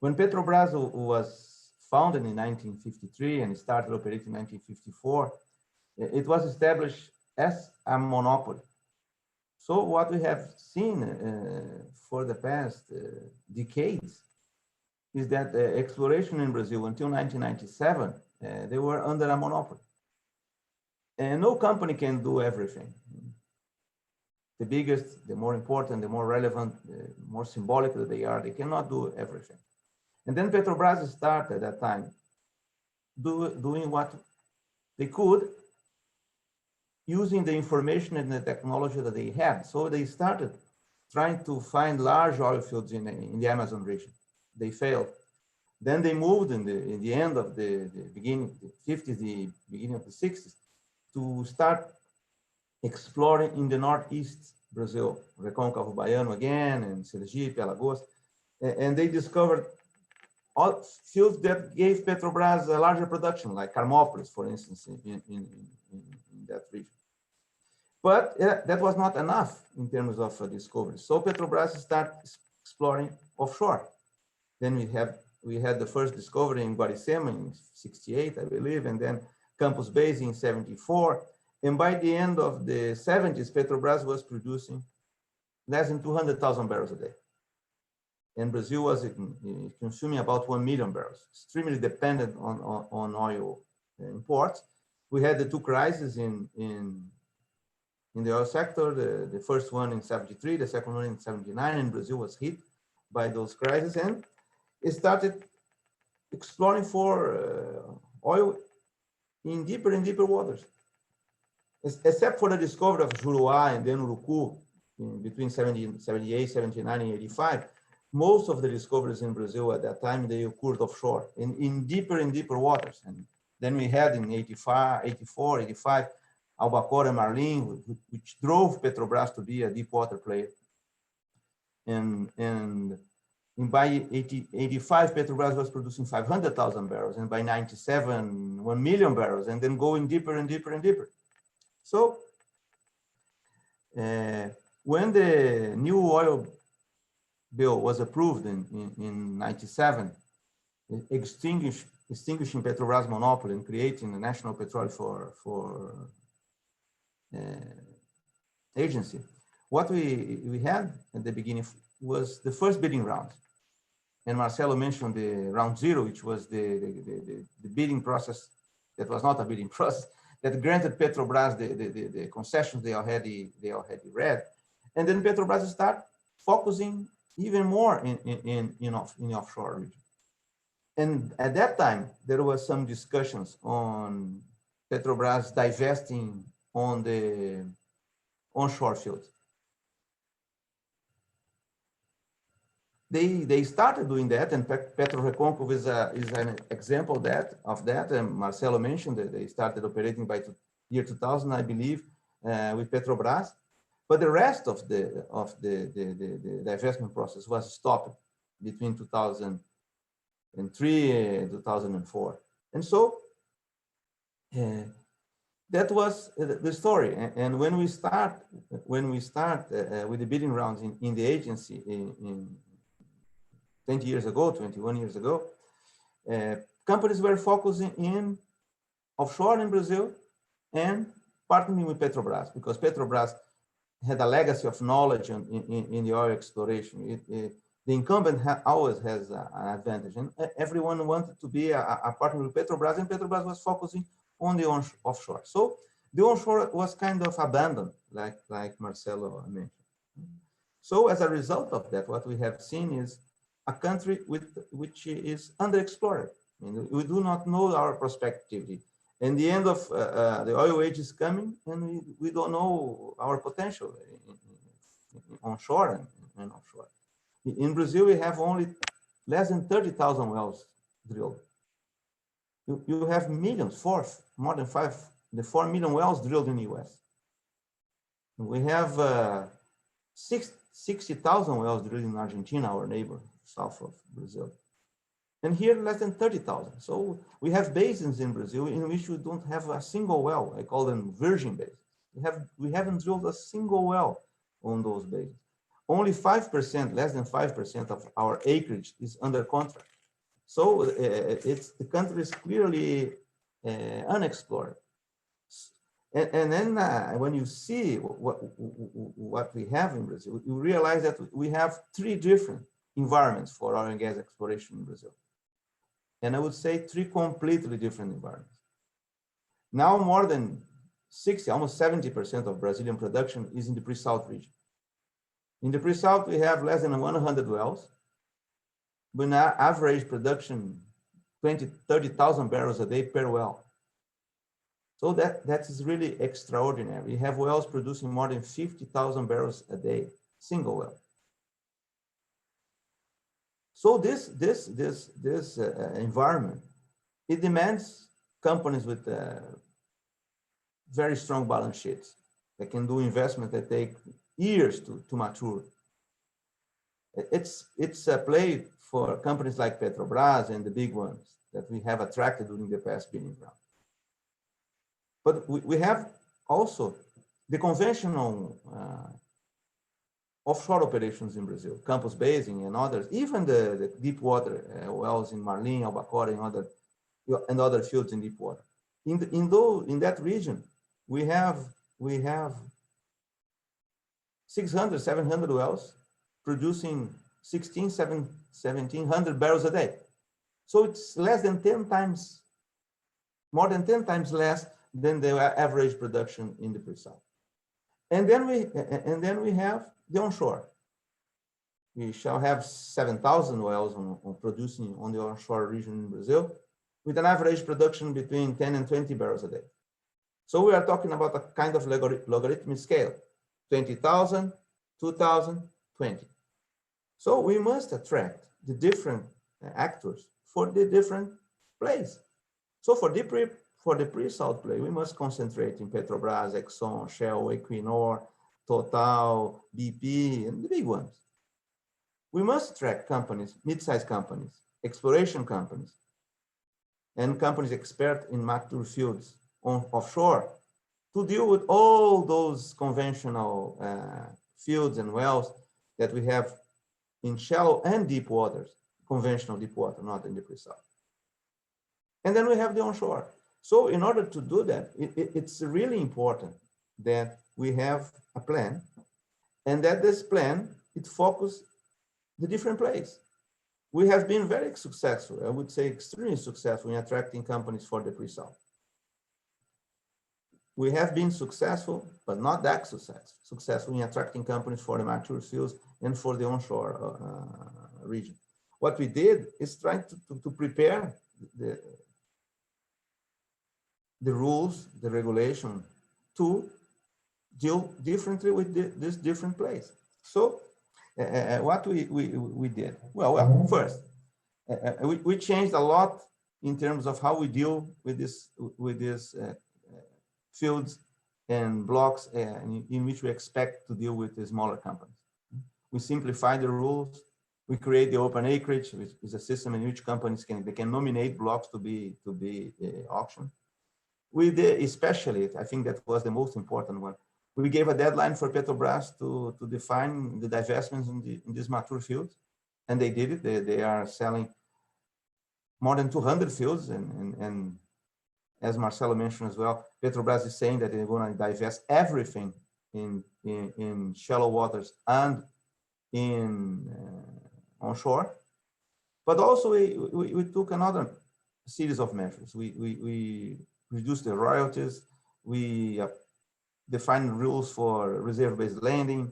S4: When Petrobras was founded in 1953 and started operating in 1954, it was established as a monopoly. So what we have seen for the past decades is that exploration in Brazil until 1997 they were under a monopoly. And no company can do everything. The biggest, the more important, the more relevant, the more symbolic that they are, they cannot do everything. And then Petrobras started at that time doing what they could, using the information and the technology that they had. So they started trying to find large oil fields in the Amazon region. They failed. Then they moved in the end of the beginning, the 50s, the beginning of the 60s, to start exploring in the northeast Brazil, Recôncavo Baiano again, and Sergipe, Alagoas, and they discovered all fields that gave Petrobras a larger production, like Carmópolis, for instance, in that region. But that was not enough in terms of discovery. So Petrobras started exploring offshore. Then we had the first discovery in Guaricema in '68, I believe, and then Campos Basin in '74. And by the end of the '70s, Petrobras was producing less than 200,000 barrels a day. And Brazil was consuming about 1 million barrels, extremely dependent on oil imports. We had the two crises in the oil sector, the first one in '73, the second one in '79, and Brazil was hit by those crises, and it started exploring for oil in deeper and deeper waters. Except for the discovery of Juruá and then Urucu between 78, 79, and 85, most of the discoveries in Brazil at that time, they occurred offshore in deeper and deeper waters. And then we had in 84, 85, Albacora and Marlim, which drove Petrobras to be a deep water player. And by 85, Petrobras was producing 500,000 barrels, and by 97, 1 million barrels, and then going deeper and deeper and deeper. So when the new oil bill was approved in 97, extinguishing Petrobras monopoly and creating the National Petroleum Agency, what we had at the beginning was the first bidding round. And Marcelo mentioned the round zero, which was the bidding process that was not a bidding process, that granted Petrobras the concessions they already read. And then Petrobras started focusing even more in the offshore region. And at that time, there was some discussions on Petrobras divesting on the onshore fields. They started doing that, and PetroRecôncavo is an example of that. And Marcelo mentioned that they started operating by year 2000, I believe, with Petrobras. But the rest of the divestment process was stopped between 2003 and 2004. And so that was the story. And when we start with the bidding rounds in the agency in 20 years ago, 21 years ago, companies were focusing in offshore in Brazil and partnering with Petrobras, because Petrobras had a legacy of knowledge in the oil exploration. The incumbent always has an advantage, and everyone wanted to be a partner with Petrobras, and Petrobras was focusing on the offshore. So the onshore was kind of abandoned, like Marcelo mentioned. So as a result of that, what we have seen is a country which is underexplored. I mean, we do not know our prospectivity. And the end of the oil age is coming, and we don't know our potential in onshore and offshore. In Brazil, we have only less than 30,000 wells drilled. You have millions, more than 4 million wells drilled in the US. We have 60,000 wells drilled in Argentina, our neighbor, south of Brazil. And here, less than 30,000. So we have basins in Brazil in which we don't have a single well. I call them virgin basins. We haven't drilled a single well on those basins. Only 5%, less than 5% of our acreage is under contract. So the country is clearly unexplored. And then when you see what we have in Brazil, you realize that we have 3 different environments for oil and gas exploration in Brazil. and I would say 3 completely different environments. Now more than 60, almost 70% of Brazilian production is in the pre-salt region. In the pre-salt, we have less than 100 wells, with an average production 20, 30,000 barrels a day per well. So that is really extraordinary. We have wells producing more than 50,000 barrels a day, single well. So this environment, it demands companies with very strong balance sheets that can do investment that take years to mature. It's a play for companies like Petrobras and the big ones that we have attracted during the past bidding round. But we have also the conventional offshore operations in Brazil, Campos Basin and others, even the deep water wells in Marlim, Albacora, and other fields in deep water. In that region, we have 600, 700 wells producing 1,700 barrels a day. So it's less than 10 times, more than 10 times less than the average production in the pre-salt. And then we have the onshore. We shall have 7,000 wells on producing on the onshore region in Brazil, with an average production between 10 and 20 barrels a day. So we are talking about a kind of logarithmic scale, 20,000, 2,000, 20. So we must attract the different actors for the different plays. So for the pre-salt play, we must concentrate in Petrobras, Exxon, Shell, Equinor, Total, BP, and the big ones. We must attract companies, mid-sized companies, exploration companies, and companies expert in mature fields on offshore to deal with all those conventional fields and wells that we have in shallow and deep waters, conventional deep water, not in the pre-salt. And then we have the onshore. So in order to do that, it's really important that we have a plan, and that this plan, it focuses the different plays. We have been very successful, I would say extremely successful in attracting companies for the pre-salt. We have been successful, but not that successful in attracting companies for the mature fields and for the onshore region. What we did is try to prepare the rules, the regulation, to deal differently with these different plays. So what we did? Well, first, we changed a lot in terms of how we deal with these fields and blocks in which we expect to deal with the smaller companies. We simplify the rules. We create the open acreage, which is a system in which companies can nominate blocks to be auctioned. We did, especially, I think that was the most important one. We gave a deadline for Petrobras to define the divestments in these mature fields, and they did it. They are selling more than 200 fields, and as Marcelo mentioned as well, Petrobras is saying that they're going to divest everything in shallow waters and in onshore. But also we took another series of measures. We reduced the royalties. We defined rules for reserve-based lending.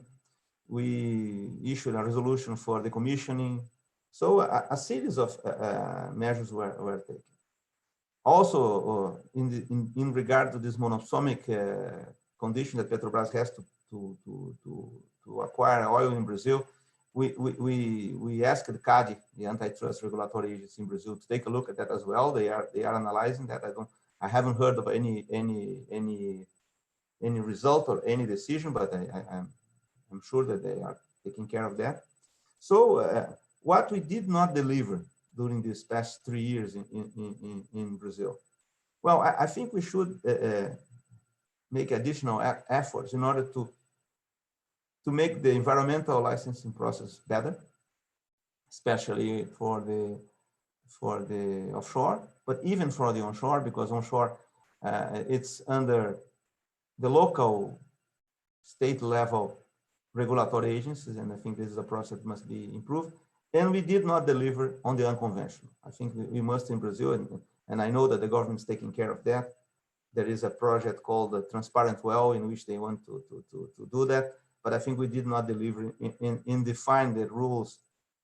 S4: We issued a resolution for the commissioning. So a series of measures were taken. Also, in regard to this monosomic condition that Petrobras has to acquire oil in Brazil, we asked the CADE, the antitrust regulatory agency in Brazil, to take a look at that as well. They are analyzing that. I haven't heard of any result or any decision, but I'm sure that they are taking care of that. So what we did not deliver during these past 3 years in Brazil, well, I think we should make additional efforts in order to make the environmental licensing process better, especially for the offshore, but even for the onshore, because onshore it's under the local state level regulatory agencies, and I think this is a process that must be improved. And we did not deliver on the unconventional. I think we must in Brazil, and I know that the government is taking care of that. There is a project called the Transparent Well in which they want to do that. But I think we did not deliver in define the rules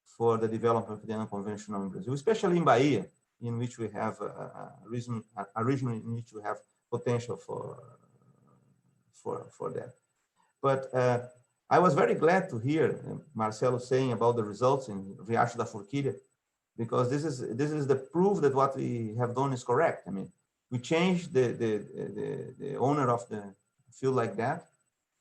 S4: for the development of the unconventional in Brazil, especially in Bahia, in which we have a region in which we have potential for that. But I was very glad to hear Marcelo saying about the results in Riacho da Forquilha, because this is the proof that what we have done is correct. I mean, we changed the owner of the field like that,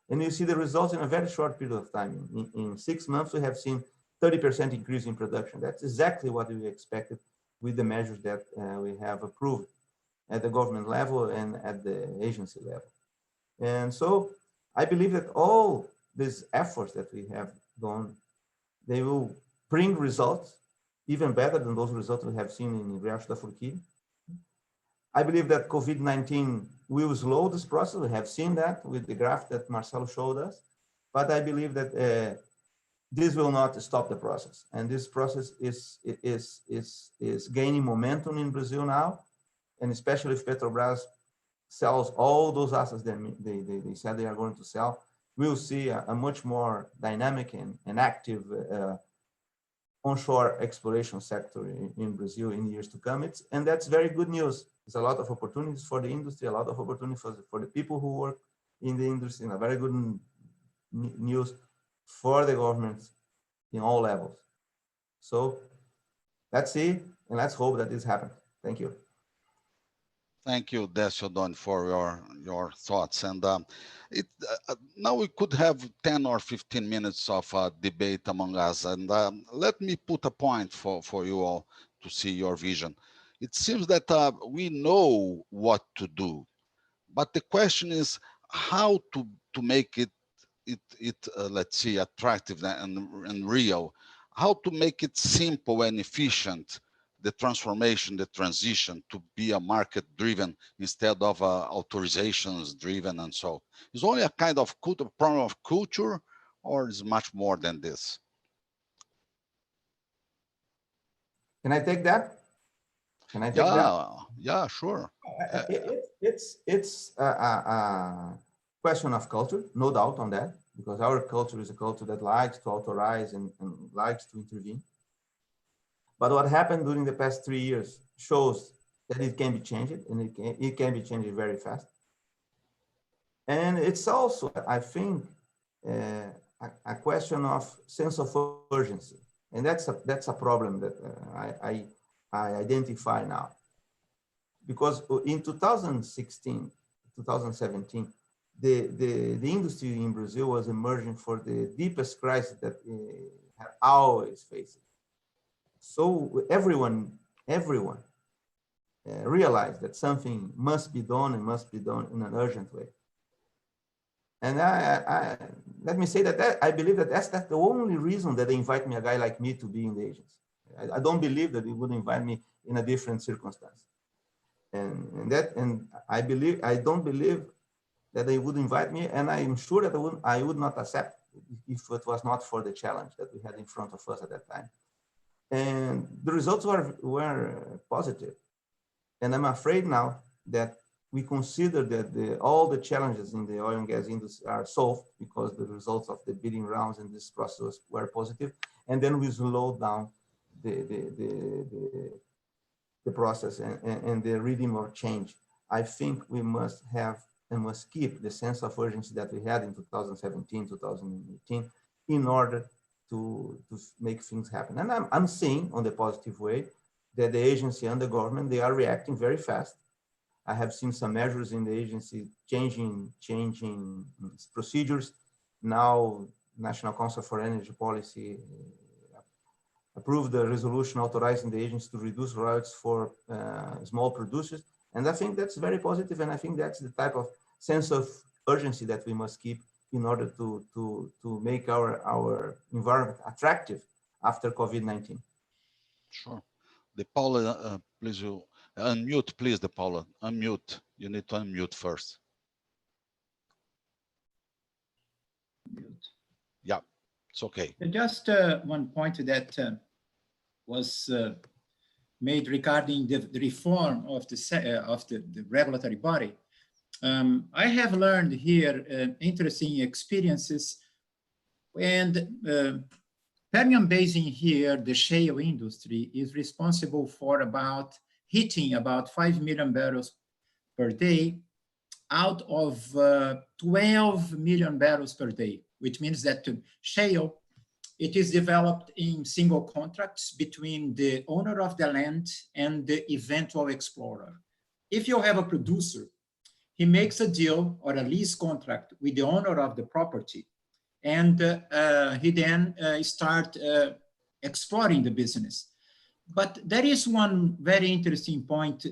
S4: and you see the results in a very short period of time. In 6 months, we have seen 30% increase in production. That's exactly what we expected with the measures that we have approved at the government level and at the agency level. And so I believe that all these efforts that we have done, they will bring results even better than those results we have seen in Riacho da Forquilha. I believe that COVID-19 will slow this process. We have seen that with the graph that Marcelo showed us. But I believe that this will not stop the process. And this process is gaining momentum in Brazil now. And especially if Petrobras sells all those assets that they said they are going to sell, we'll see a much more dynamic and active onshore exploration sector in Brazil in years to come. And that's very good news. There's a lot of opportunities for the industry, a lot of opportunities for the people who work in the industry, and a very good news for the government in all levels. So let's see, and let's hope that this happens. Thank you.
S1: Thank you, Décio Don, for your thoughts. And now we could have 10 or 15 minutes of debate among us. And let me put a point for you all to see your vision. It seems that we know what to do, but the question is how to make it let's see, attractive and real, how to make it simple and efficient, the transformation, the transition to be a market driven instead of authorizations driven and so. It's only a kind of problem of culture, or is much more than this?
S4: Can I take that? Can I take that?
S1: Yeah, sure.
S4: It's a question of culture, no doubt on that, because our culture is a culture that likes to authorize and likes to intervene. But what happened during the past 3 years shows that it can be changed, and it can be changed very fast. And it's also, I think, a question of sense of urgency, and that's a problem that I identify now, because in 2016, 2017, the industry in Brazil was emerging for the deepest crisis that it had always faced. So everyone realized that something must be done and must be done in an urgent way. And let me say that I believe that that's the only reason that they invite me, a guy like me, to be in the agency. I don't believe that they would invite me in a different circumstance. And I don't believe that they would invite me, and I am sure that I would not accept if it was not for the challenge that we had in front of us at that time. And the results were positive. And I'm afraid now that we consider that all the challenges in the oil and gas industry are solved because the results of the bidding rounds in this process were positive. And then we slow down the process and the rhythm of change. I think we must have and must keep the sense of urgency that we had in 2017, 2018, in order to make things happen. And I'm seeing on the positive way that the agency and the government, they are reacting very fast. I have seen some measures in the agency changing procedures. Now, National Council for Energy Policy approved the resolution authorizing the agency to reduce royalties for small producers. And I think that's very positive, and I think that's the type of sense of urgency that we must keep in order to make our environment attractive after COVID-19.
S1: Sure. De Paula, please unmute, please, De Paula. Unmute. You need to unmute first.
S2: Mute.
S1: Yeah, it's okay.
S2: Just one point that was made regarding the reform of the regulatory body. I have learned here interesting experiences, and Permian Basin here, the shale industry is responsible for hitting about 5 million barrels per day out of 12 million barrels per day, which means that shale, it is developed in single contracts between the owner of the land and the eventual explorer. If you have a producer, he makes a deal or a lease contract with the owner of the property, and he then start exploring the business. But there is one very interesting point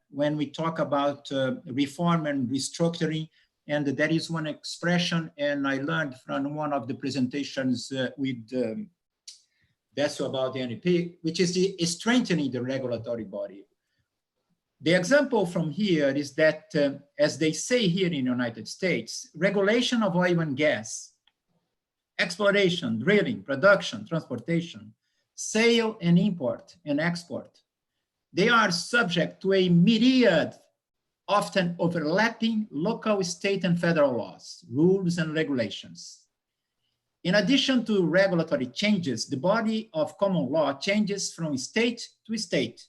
S2: when we talk about reform and restructuring, and there is one expression, and I learned from one of the presentations with Decio about the NEP, which is the strengthening the regulatory body. The example from here is that, as they say here in the United States, regulation of oil and gas, exploration, drilling, production, transportation, sale and import and export, they are subject to a myriad, often overlapping local, state, and federal laws, rules, and regulations. In addition to regulatory changes, the body of common law changes from state to state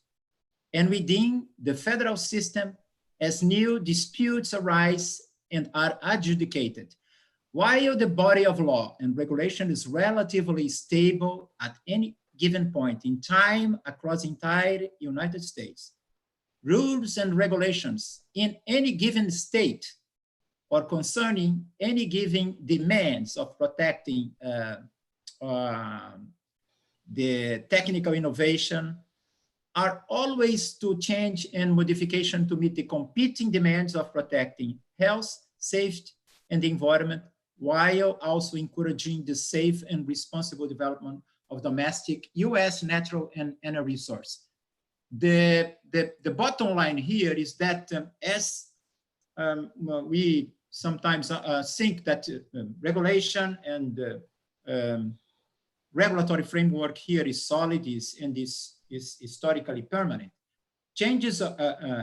S2: and within the federal system as new disputes arise and are adjudicated. While the body of law and regulation is relatively stable at any given point in time across the entire United States, rules and regulations in any given state or concerning any given demands of protecting the technical innovation are always to change and modification to meet the competing demands of protecting health, safety, and the environment, while also encouraging the safe and responsible development of domestic US natural and energy resource. The bottom line here is that as we sometimes think that regulation and regulatory framework here is solid and is historically permanent. Changes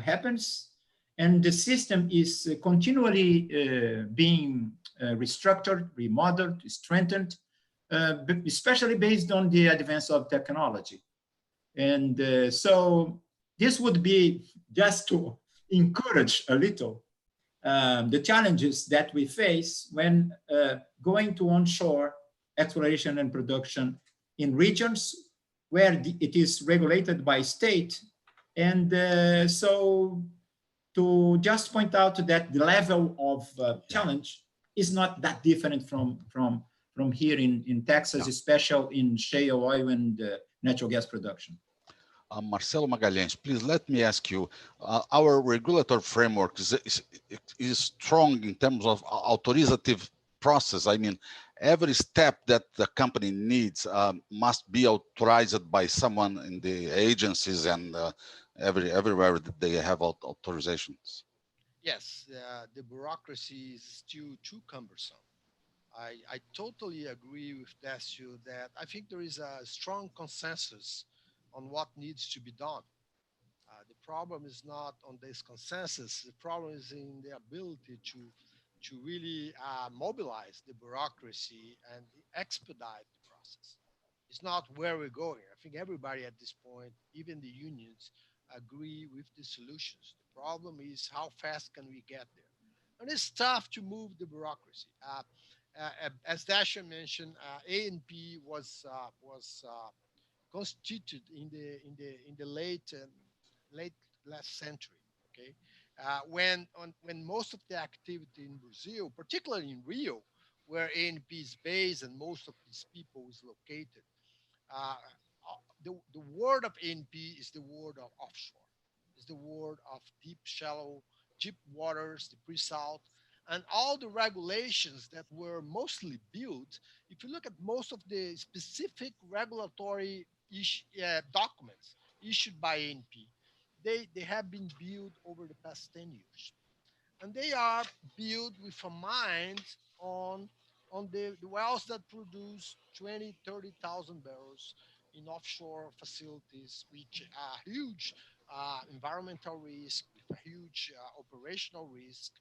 S2: happens, and the system is continually being restructured, remodeled, strengthened, especially based on the advance of technology. And so this would be just to encourage a little the challenges that we face when going to onshore exploration and production in regions where it is regulated by state. And so to just point out that the level of challenge is not that different from here in Texas, especially in shale oil and natural gas production.
S1: Marcelo Magalhães, please let me ask you, our regulatory framework is strong in terms of authoritative process. I mean, every step that the company needs must be authorized by someone in the agencies and everywhere that they have authorizations.
S3: Yes, the bureaucracy is still too cumbersome. I totally agree with Decio that I think there is a strong consensus on what needs to be done. The problem is not on this consensus. The problem is in the ability to really mobilize the bureaucracy and expedite the process. It's not where we're going. I think everybody at this point, even the unions, agree with the solutions. The problem is how fast can we get there? And it's tough to move the bureaucracy. As Dasha mentioned, ANP was constituted in the late last century. Okay, when most of the activity in Brazil, particularly in Rio, where ANP is based and most of these people is located, uh, the word of ANP is the word of offshore, is the word of deep, shallow, deep waters, the pre-salt, and all the regulations that were mostly built. If you look at most of the specific regulatory documents issued by ANP, they have been built over the past 10 years. And they are built with a mind on the wells that produce 20, 30,000 barrels in offshore facilities, which are huge environmental risk, with a huge operational risk,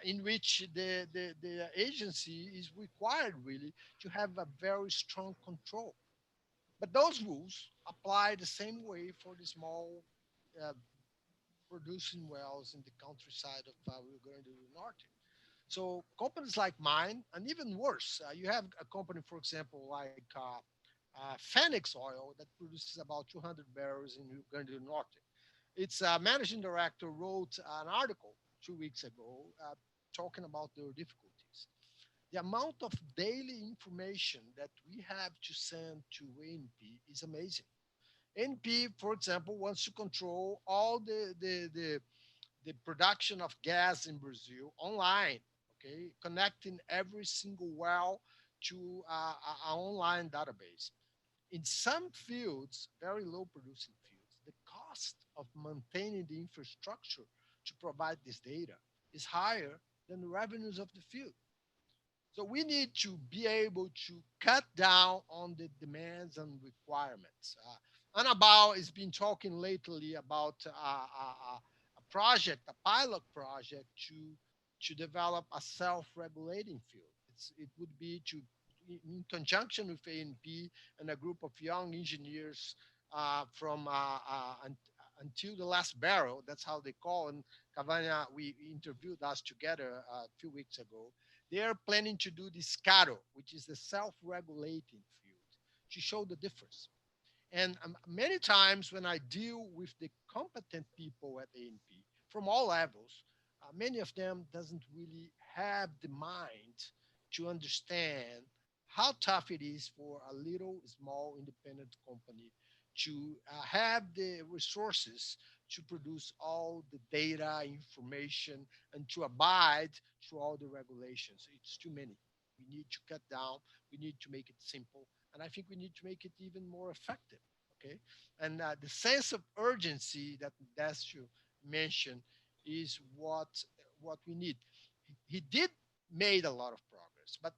S3: in which the agency is required really to have a very strong control. But those rules apply the same way for the small uh, producing wells in the countryside of Rio Grande do Norte. So companies like mine, and even worse, you have a company, for example, like Phoenix Oil that produces about 200 barrels in Rio Grande do Norte. Its managing director wrote an article 2 weeks ago talking about their difficulties. The amount of daily information that we have to send to ANP is amazing. ANP, for example, wants to control all the production of gas in Brazil online, okay, connecting every single well to an online database. In some fields, very low producing fields, the cost of maintaining the infrastructure to provide this data is higher than the revenues of the field. So we need to be able to cut down on the demands and requirements. Anabao has been talking lately about a project, a pilot project to develop a self-regulating field. It would be to, in conjunction with ANP and a group of young engineers from until the last barrel. That's how they call. And Cavagna, we interviewed us together a few weeks ago. They are planning to do this CARO, which is the self-regulating field, to show the difference. And many times when I deal with the competent people at ANP from all levels, many of them doesn't really have the mind to understand how tough it is for a little, small, independent company to have the resources to produce all the data, information, and to abide through all the regulations. It's too many. We need to cut down. We need to make it simple. And I think we need to make it even more effective. Okay. And the sense of urgency that Dashu mentioned is what we need. He did made a lot of progress, but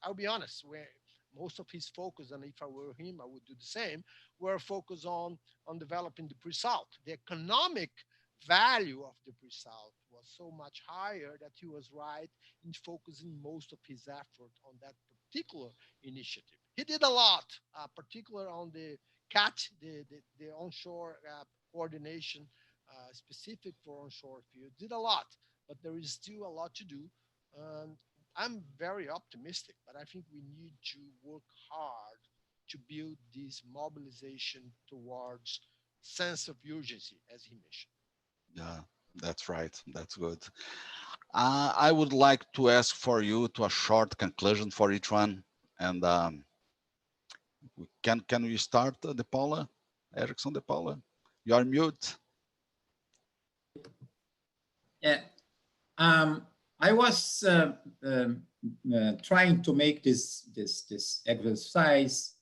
S3: I'll be honest, where most of his focus, and if I were him, I would do the same, were focused on developing the pre-salt. The economic value of the pre-salt was so much higher that he was right in focusing most of his effort on that particular initiative. He did a lot, particular on the CAT, the onshore coordination specific for onshore fields, did a lot, but there is still a lot to do. And I'm very optimistic, but I think we need to work hard to build this mobilization towards sense of urgency, as he mentioned.
S1: Yeah, that's right. That's good. I would like to ask for you to a short conclusion for each one. And can we start, De Paula? Erickson De Paula? You are mute.
S2: Yeah. I was trying to make this exercise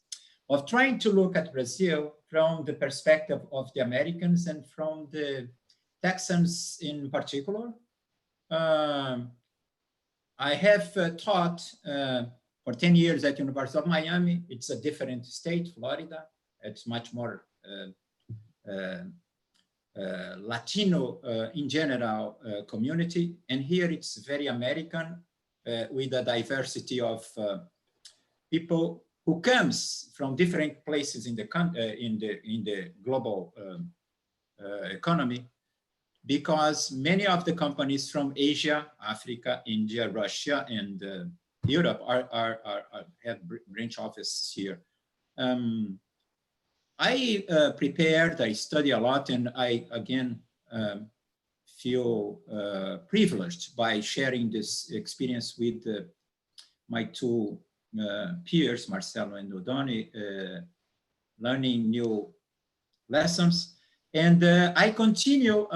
S2: of trying to look at Brazil from the perspective of the Americans and from the Texans in particular. I have taught for 10 years at University of Miami. It's a different state, Florida. It's much more Latino in general community, and here it's very American with a diversity of people who comes from different places in the global economy, because many of the companies from Asia, Africa, India, Russia, and Europe have branch offices here. I prepared, I study a lot, and I, again, feel privileged by sharing this experience with my two peers, Marcelo and Odoni, learning new lessons. And I continue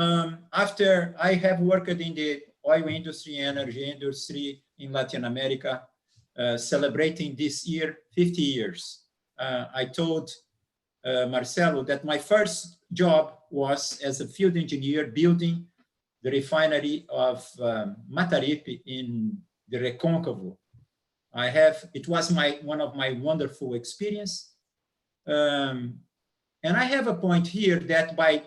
S2: after I have worked in the oil industry, energy industry in Latin America, celebrating this year 50 years. I told Marcelo that my first job was as a field engineer building the refinery of Mataripe in the Recôncavo. It was one of my wonderful experience. Um, and I have a point here that by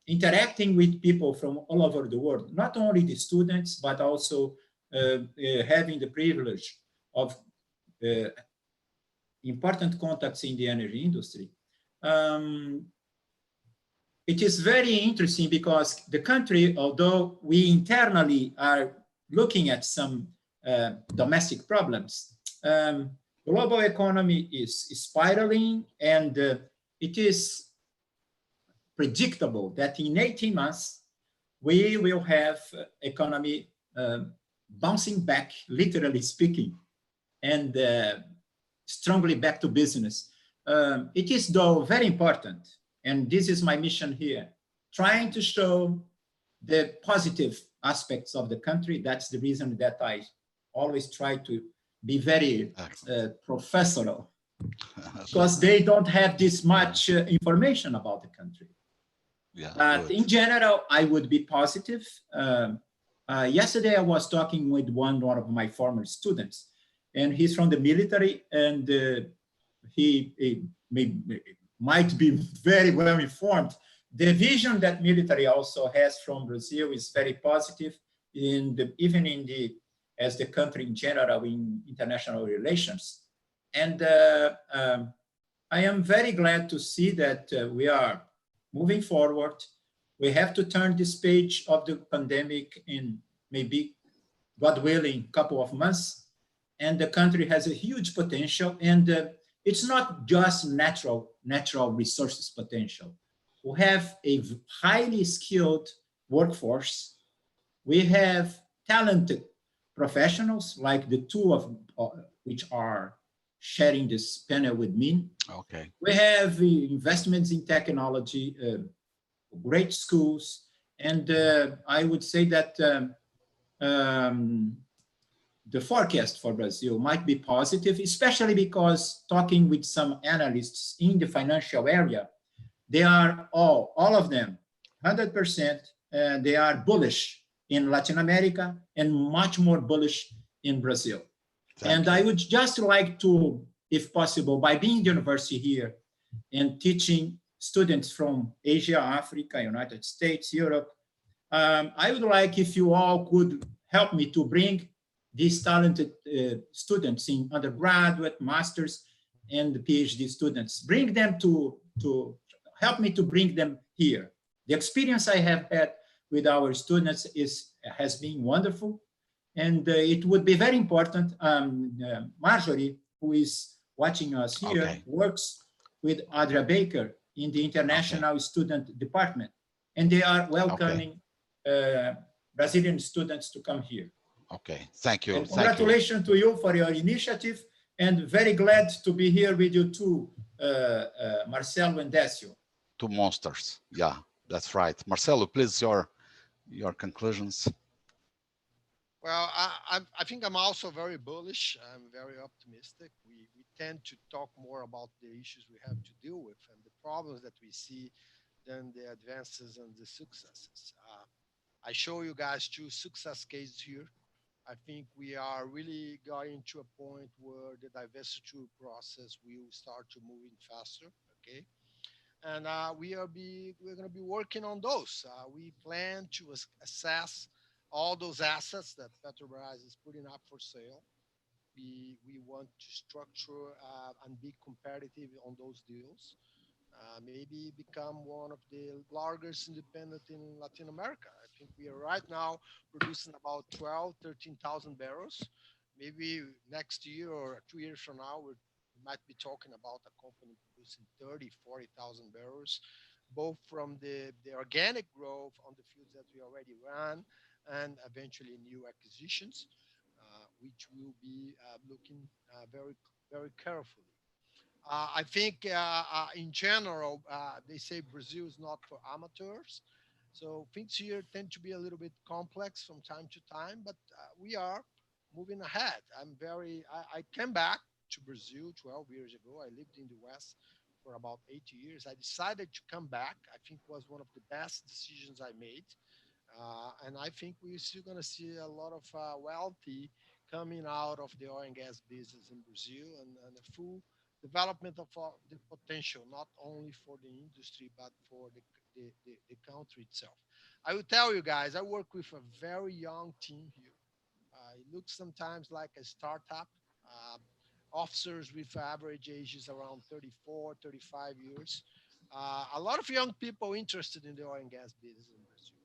S2: interacting with people from all over the world, not only the students, but also having the privilege of important contacts in the energy industry. It is very interesting because the country, although we internally are looking at some domestic problems, global economy is spiraling, and it is predictable that in 18 months, we will have economy bouncing back, literally speaking, and strongly back to business. It is, though, very important, and this is my mission here, trying to show the positive aspects of the country. That's the reason that I always try to be very professional, because they don't have this much information about the country.
S1: Yeah,
S2: but
S1: good.
S2: in general, I would be positive. Yesterday, I was talking with one of my former students, and he's from the military, and he might be very well informed. The vision that military also has from Brazil is very positive, even in the as the country in general in international relations. And I am very glad to see that we are moving forward. We have to turn this page of the pandemic in maybe, God willing, a couple of months. And the country has a huge potential. And it's not just natural resources potential. We have a highly skilled workforce. We have talented professionals, like the two of which are sharing this panel with me.
S1: Okay.
S2: We have investments in technology, great schools, and I would say that the forecast for Brazil might be positive, especially because talking with some analysts in the financial area, they are all of them, 100%, they are bullish in Latin America and much more bullish in Brazil. And I would just like to, if possible, by being in the university here and teaching students from Asia, Africa, United States, Europe, I would like if you all could help me to bring these talented students in undergraduate, masters, and PhD students, bring them to help me to bring them here. The experience I have had with our students has been wonderful. And it would be very important. Marjorie, who is watching us here, works with Adria Baker in the International Student Department. And they are welcoming Brazilian students to come here.
S1: Okay, thank you.
S2: And congratulations to you for your initiative, and very glad to be here with you too, Marcelo and Décio.
S1: Two monsters, yeah, that's right. Marcelo, please, your conclusions.
S3: Well, I think I'm also very bullish. I'm very optimistic. We tend to talk more about the issues we have to deal with and the problems that we see than the advances and the successes. I show you guys two success cases here. I think we are really going to a point where the diversity process will start to move in faster. Okay. And we're going to be working on those. We plan to assess all those assets that Petrobras is putting up for sale. We want to structure and be competitive on those deals. Maybe become one of the largest independent in Latin America. I think we are right now producing about 12, 13,000 barrels. Maybe next year or 2 years from now, we might be talking about a company producing 30, 40,000 barrels, both from the organic growth on the fields that we already run and eventually new acquisitions, which we'll be looking very, very carefully. I think in general, they say Brazil is not for amateurs. So things here tend to be a little bit complex from time to time, but we are moving ahead. I came back to Brazil 12 years ago. I lived in the West for about 8 years. I decided to come back. I think it was one of the best decisions I made. And I think we're still going to see a lot of wealthy coming out of the oil and gas business in Brazil and a full development of the potential, not only for the industry, but for the country itself. I will tell you guys, I work with a very young team here. It looks sometimes like a startup. Uh, Officers with average ages around 34, 35 years. A lot of young people interested in the oil and gas business in Brazil.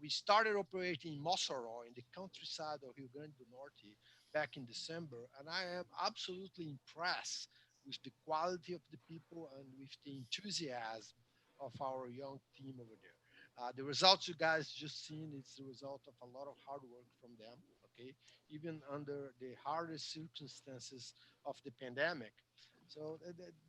S3: We started operating in Mossoró in the countryside of Rio Grande do Norte back in December, and I am absolutely impressed with the quality of the people and with the enthusiasm of our young team over there. The results you guys just seen is the result of a lot of hard work from them. Okay, even under the hardest circumstances of the pandemic. So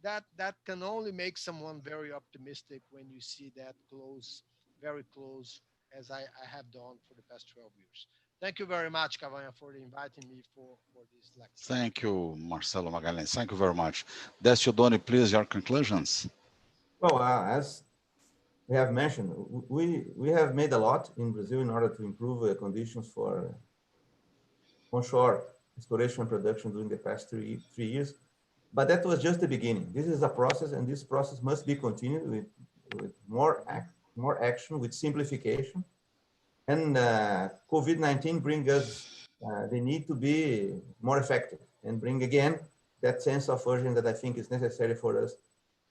S3: that can only make someone very optimistic when you see that close, very close, as I have done for the past 12 years. Thank you very much, Cavagna, for inviting me for this lecture.
S1: Thank you, Marcelo Magalhães. Thank you very much. Décio Doni, please, your conclusions.
S4: Well, as we have mentioned, we have made a lot in Brazil in order to improve conditions for onshore exploration and production during the past three years. But that was just the beginning. This is a process, and this process must be continued with more action, with simplification. And COVID-19 brings us the need to be more effective and bring again that sense of urgency that I think is necessary for us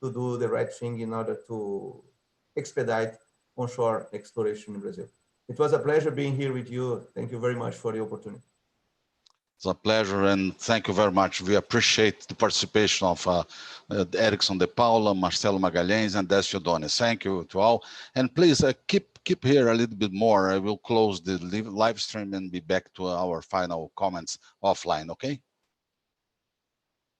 S4: to do the right thing in order to expedite onshore exploration in Brazil. It was a pleasure being here with you. Thank you very much for the opportunity.
S1: It's a pleasure, and thank you very much. We appreciate the participation of Erickson de Paula, Marcelo Magalhães, and Décio Doni. Thank you to all. And please keep here a little bit more. I will close the live stream and be back to our final comments offline, okay?